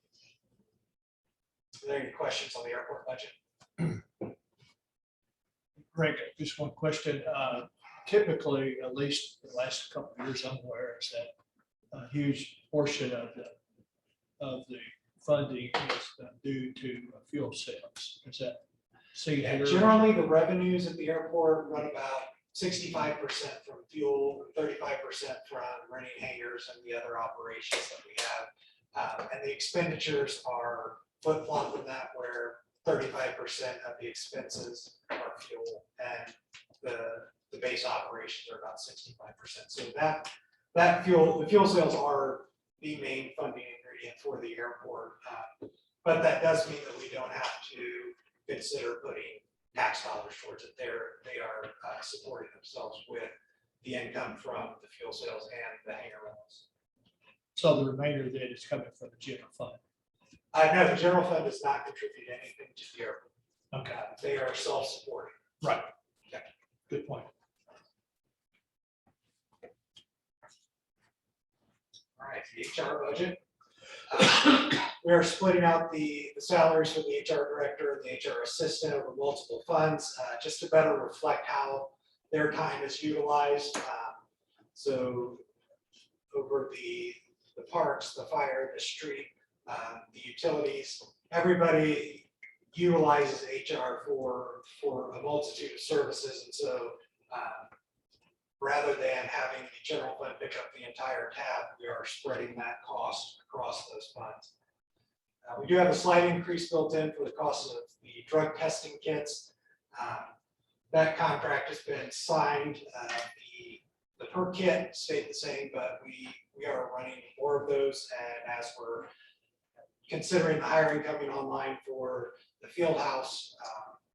Are there any questions on the airport budget? Greg, just one question. Typically, at least the last couple of years, I'm aware is that a huge portion of the funding is due to fuel sales. Is that seen here? Generally, the revenues at the airport run about 65% from fuel, 35% from renting hangars and the other operations that we have. And the expenditures are flip-flop in that, where 35% of the expenses are fuel and the base operations are about 65%. So the fuel sales are the main funding ingredient for the airport. But that does mean that we don't have to consider putting tax dollars towards it. They are supporting themselves with the income from the fuel sales and the hangar rentals. So the remainder of that is coming from the general fund. No, the general fund does not contribute anything to the airport. Okay. They are self-supporting. Right. Good point. All right, the HR budget. We are splitting out the salaries for the HR director and the HR assistant over multiple funds, just to better reflect how their time is utilized. So over the parks, the fire, the street, the utilities, everybody utilizes HR for a multitude of services. And so rather than having the general fund pick up the entire tab, we are spreading that cost across those funds. We do have a slight increase built in for the cost of the drug testing kits. That contract has been signed. The per kit stayed the same, but we are running more of those. And as we're considering the hiring coming online for the field house,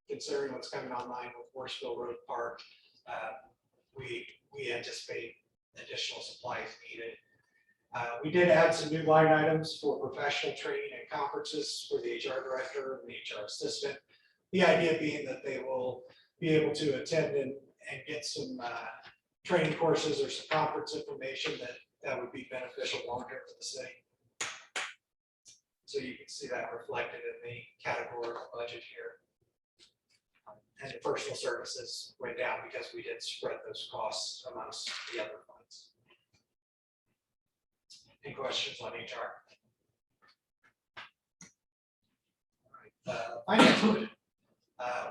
considering what's coming online with Worsville Road Park, we anticipate additional supplies needed. We did add some new line items for professional training and conferences for the HR director and the HR assistant. The idea being that they will be able to attend and get some training courses or some conference information that would be beneficial long-term to the city. So you can see that reflected in the categorical budget here. And the personal services went down because we did spread those costs amongst the other funds. Any questions on HR? All right, finance budget.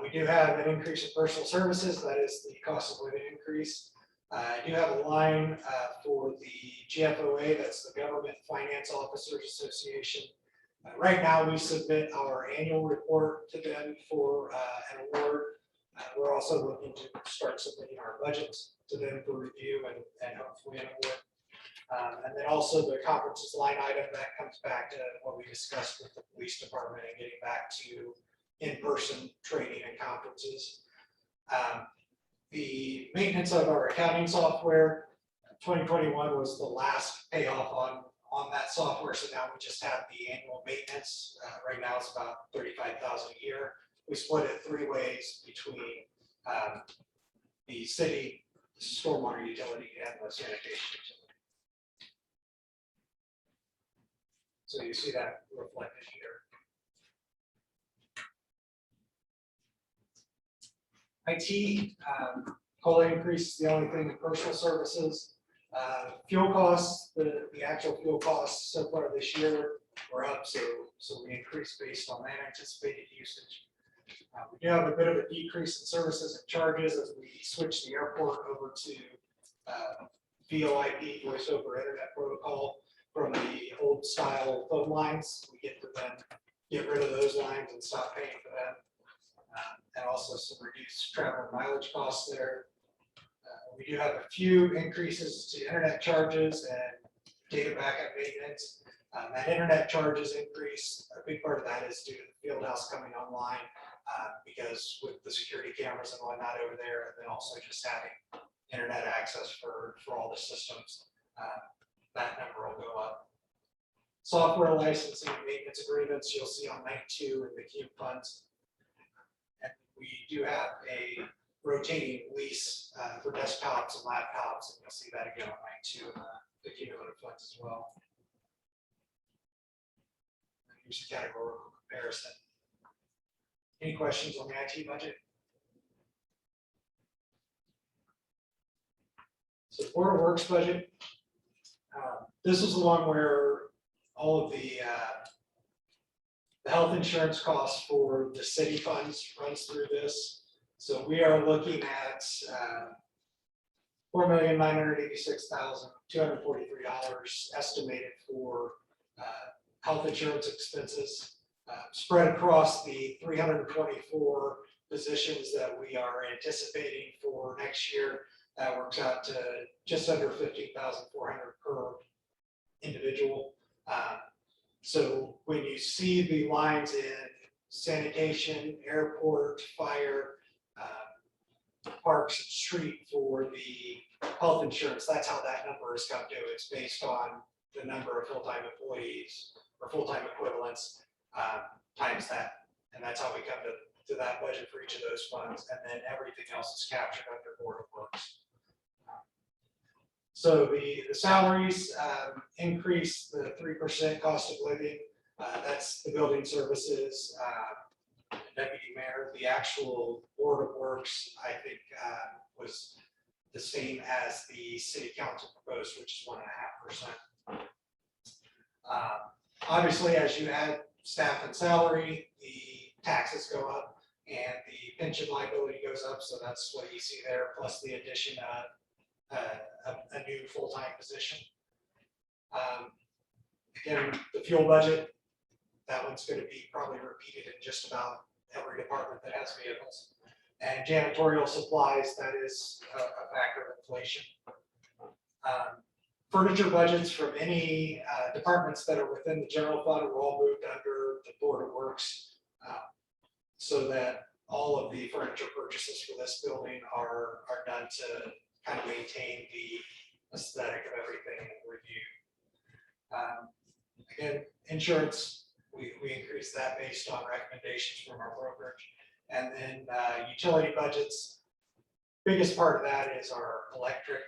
We do have an increase in personal services. That is the cost of living increase. I do have a line for the GFOA, that's the Government Finance Officers Association. Right now, we submit our annual report to them for an award. We're also looking to start submitting our budgets to them for review and hopefully an award. And then also the conferences line item, that comes back to what we discussed with the police department and getting back to in-person training and conferences. The maintenance of our accounting software, 2021 was the last payoff on that software. So now we just have the annual maintenance. Right now it's about $35,000 a year. We split it 3 ways between the city, stormwater utility, and the sanitation utility. So you see that reflected here. IT, COLA increase is the only thing in personal services. Fuel costs, the actual fuel costs so far this year were up, so we increased based on that anticipated usage. We do have a bit of a decrease in services and charges as we switch the airport over to VoIP, voice over internet protocol, from the old style phone lines. We get to then get rid of those lines and stop paying for them. And also some reduced travel and mileage costs there. We do have a few increases to internet charges and data backup maintenance. That internet charges increase, a big part of that is due to the field house coming online, because with the security cameras and whatnot over there, and then also just having internet access for all the systems, that number will go up. Software licensing and maintenance agreements, you'll see on night 2 in the cube funds. And we do have a rotating lease for desktops and laptops, and you'll see that again on night 2 in the cumulative funds as well. And here's the categorical comparison. Any questions on the IT budget? So Board of Works budget. This is the one where all of the health insurance costs for the city funds runs through this. So we are looking at $4,986,243 estimated for health insurance expenses, spread across the 324 positions that we are anticipating for next year. That works out to just under $15,400 per individual. So when you see the lines in sanitation, airport, fire, parks and street for the health insurance, that's how that number has come to. It's based on the number of full-time employees or full-time equivalents times that. And that's how we come to to that budget for each of those funds, and then everything else is captured under Board of Works. So the salaries increase the 3% cost of living. That's the building services, deputy mayor. The actual Board of Works, I think, was the same as the city council proposed, which is 1.5%. Obviously, as you add staff and salary, the taxes go up and the pension liability goes up. So that's what you see there, plus the addition of a new full-time position. Again, the fuel budget, that one's going to be probably repeated in just about every department that has vehicles. And janitorial supplies, that is a factor of inflation. Furniture budgets from any departments that are within the general fund are all moved under the Board of Works, so that all of the furniture purchases for this building are done to kind of maintain the aesthetic of everything and review. Again, insurance, we increased that based on recommendations from our brokerage. And then utility budgets, biggest part of that is our electric.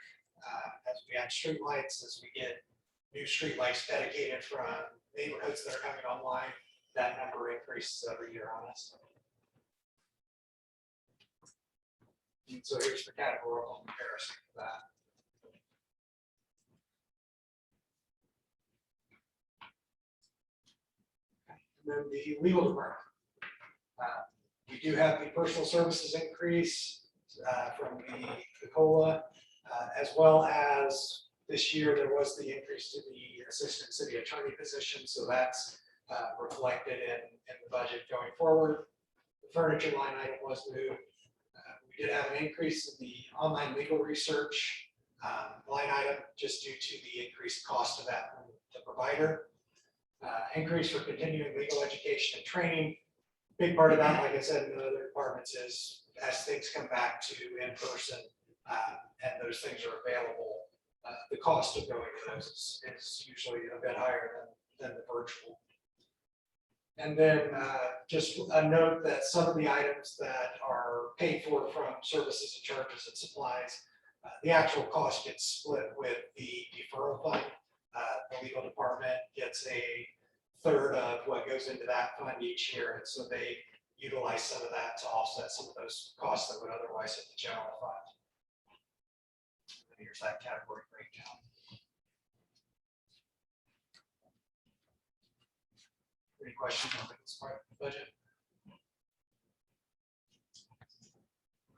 As we add streetlights, as we get new streetlights dedicated from neighborhoods that are coming online, that number increases every year on us. And so here's the categorical comparison for that. And then the legal department. We do have the personal services increase from the COLA, as well as this year there was the increase to the assistant city attorney position. So that's reflected in the budget going forward. The furniture line item was moved. We did have an increase in the online legal research line item just due to the increased cost of that from the provider. Increase for continuing legal education and training. Big part of that, like I said, in the other departments is as things come back to in person and those things are available, the cost of going to those is usually a bit higher than the virtual. And then just a note that some of the items that are paid for from services and charges and supplies, the actual cost gets split with the deferral fund. The legal department gets a third of what goes into that fund each year. And so they utilize some of that to offset some of those costs that would otherwise hit the general fund. And here's that category breakdown. Any questions on this part of the budget?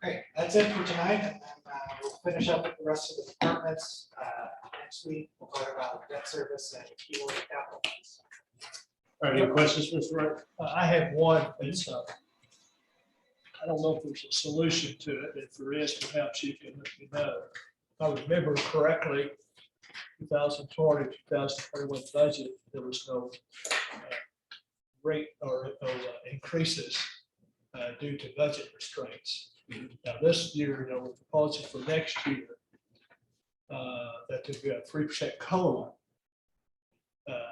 Okay, that's it for tonight. And then we'll finish up with the rest of the departments next week. We'll talk about debt service and keyword capital funds. All right, any questions, Mr. Wright? I have one. It's I don't know if there's a solution to it. If there is, perhaps you can let me know. If I remember correctly, 2020, 2021 budget, there was no rate or increases due to budget restraints. Now this year, we're proposing for next year that there be a 3% COLA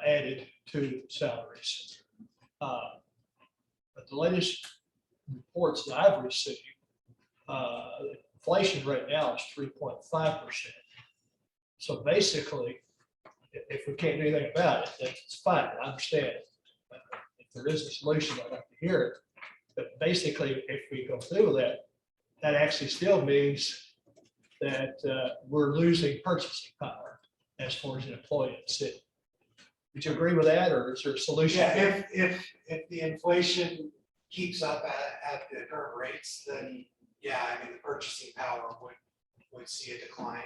added to salaries. But the latest reports that I've received, inflation right now is 3.5%. So basically, if we can't do anything about it, that's fine. I understand it. If there is a solution, I'd like to hear it. But basically, if we go through that, that actually still means that we're losing purchasing power as far as an employee in the city. Would you agree with that, or is there a solution? Yeah, if the inflation keeps up at the current rates, then yeah, I mean, the purchasing power would see a decline.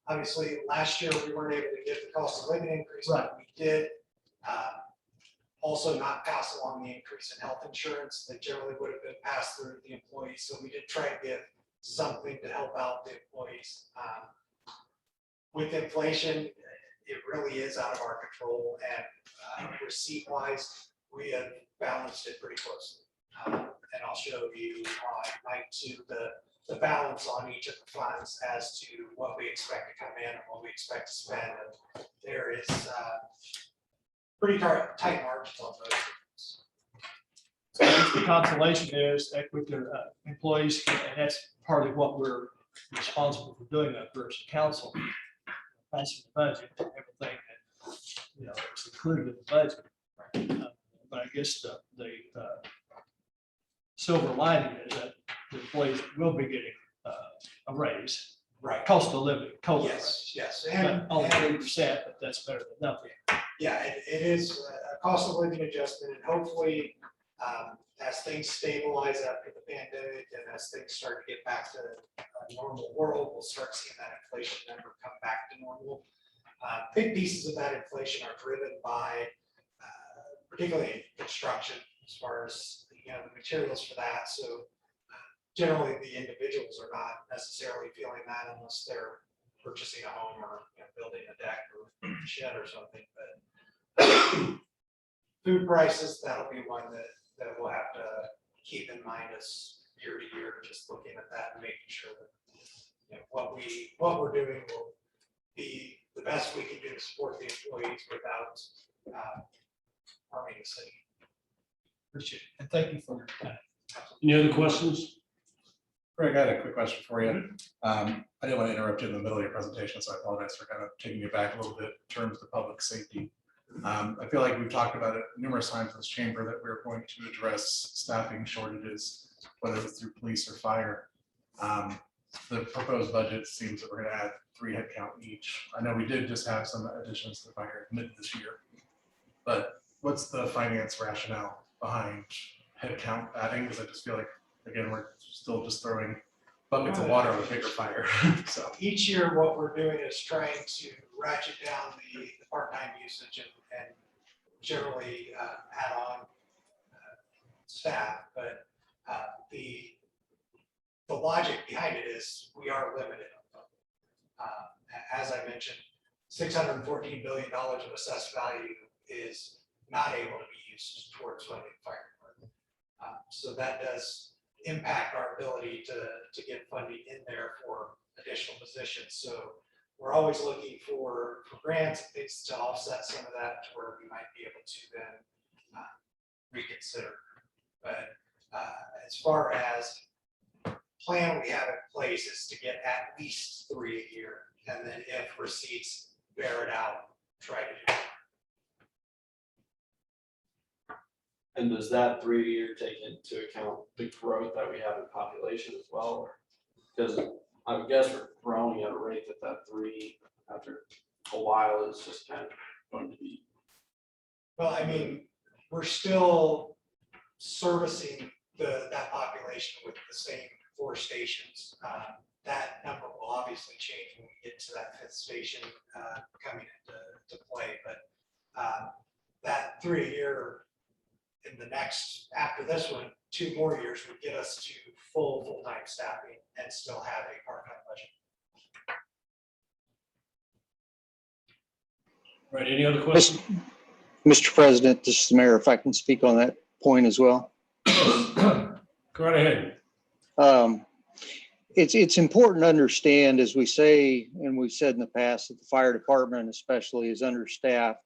Obviously, last year we weren't able to get the cost of living increase, Right. but we did also not pass along the increase in health insurance that generally would have been passed through the employees. So we did try to give something to help out the employees. With inflation, it really is out of our control, and receipt wise, we have balanced it pretty closely. And I'll show you on night 2 the balance on each of the funds as to what we expect to come in and what we expect to spend. And there is pretty tight margins on those. So guess the consolation is that with their employees, and that's partly what we're responsible for doing that first council, passing the budget, and everything that, is included in the budget. But I guess the silver lining is that the employees will be getting a raise, Right. cost of living, COLA. Yes. But And only 3%, but that's better than nothing. yeah, it is a cost of living adjustment, and hopefully, as things stabilize after the pandemic and as things start to get back to a normal world, we'll start seeing that inflation number come back to normal. Big pieces of that inflation are driven by, particularly construction, as far as, the materials for that. So generally, the individuals are not necessarily feeling that unless they're purchasing a home or building a deck or shed or something, but food prices, that'll be one that we'll have to keep in mind as year to year, just looking at that and making sure that what we're doing will be the best we can do to support the employees without harming the city. Appreciate it. And thank you for your time. Any other questions? Greg, I had a quick question for you. I didn't want to interrupt you in the middle of your presentation, so I apologize for kind of taking you back a little bit in terms of public safety. I feel like we've talked about it numerous times in this chamber that we're going to address staffing shortages, whether it's through police or fire. The proposed budget seems that we're going to add 3 headcount each. I know we did just have some additions to the fire mid this year, but what's the finance rationale behind headcount adding? Because I just feel like, again, we're still just throwing buckets of water on a bigger fire. So Each year, what we're doing is trying to ratchet down the part-time usage and generally add on staff, but the logic behind it is we are limited. As I mentioned, $614 billion of assessed value is not able to be used towards funding the fire department. So that does impact our ability to get funding in there for additional positions. So we're always looking for grants and things to offset some of that to where we might be able to then reconsider. But as far as plan we have in place is to get at least 3 a year, and then if receipts bear it out, try to do it. And does that 3 a year take into account the growth that we have in population as well? Because I would guess we're growing at a rate that 3 after a while is just kind of going to be. Well, I mean, we're still servicing that population with the same 4 stations. That number will obviously change when we get to that 5th station coming into play, but that 3 a year in the next, after this one, 2 more years would get us to full-time staffing and still have a part-time budget. Right, any other questions? Mr. President, this is the mayor, if I can speak on that point as well. Go right ahead. It's important to understand, as we say, and we've said in the past, that the fire department especially is understaffed.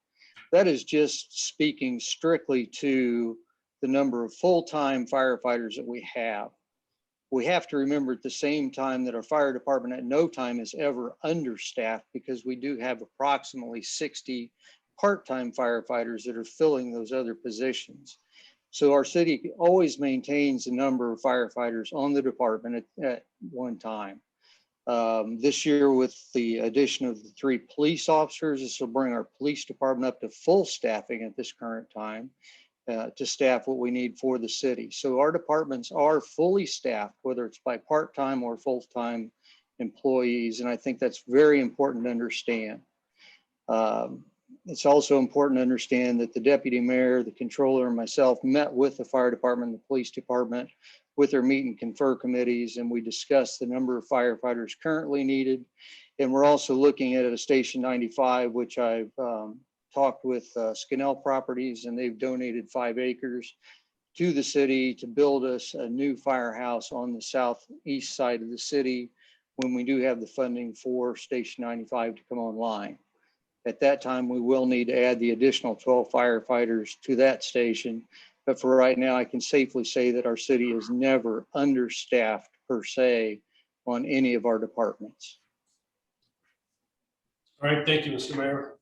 That is just speaking strictly to the number of full-time firefighters that we have. We have to remember at the same time that our fire department at no time is ever understaffed, because we do have approximately 60 part-time firefighters that are filling those other positions. So our city always maintains a number of firefighters on the department at one time. This year, with the addition of the 3 police officers, this will bring our police department up to full staffing at this current time to staff what we need for the city. So our departments are fully staffed, whether it's by part-time or full-time employees. And I think that's very important to understand. It's also important to understand that the deputy mayor, the controller, and myself met with the fire department and the police department with their meet and confer committees, and we discussed the number of firefighters currently needed. And we're also looking at a Station 95, which I've talked with Skinnell Properties, and they've donated 5 acres to the city to build us a new firehouse on the southeast side of the city when we do have the funding for Station 95 to come online. At that time, we will need to add the additional 12 firefighters to that station But for right now, I can safely say that our city is never understaffed per se on any of our departments. All right, thank you, Mr. Mayor.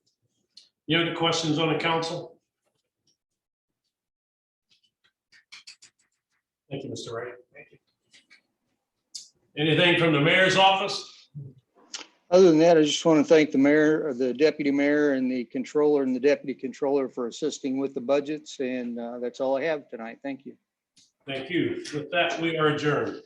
Any other questions on the council? Thank you, Mr. Wright. Thank you. Anything from the mayor's office? Other than that, I just want to thank the mayor, or the deputy mayor, and the controller and the deputy controller for assisting with the budgets. And that's all I have tonight. Thank you. Thank you. With that, we are adjourned.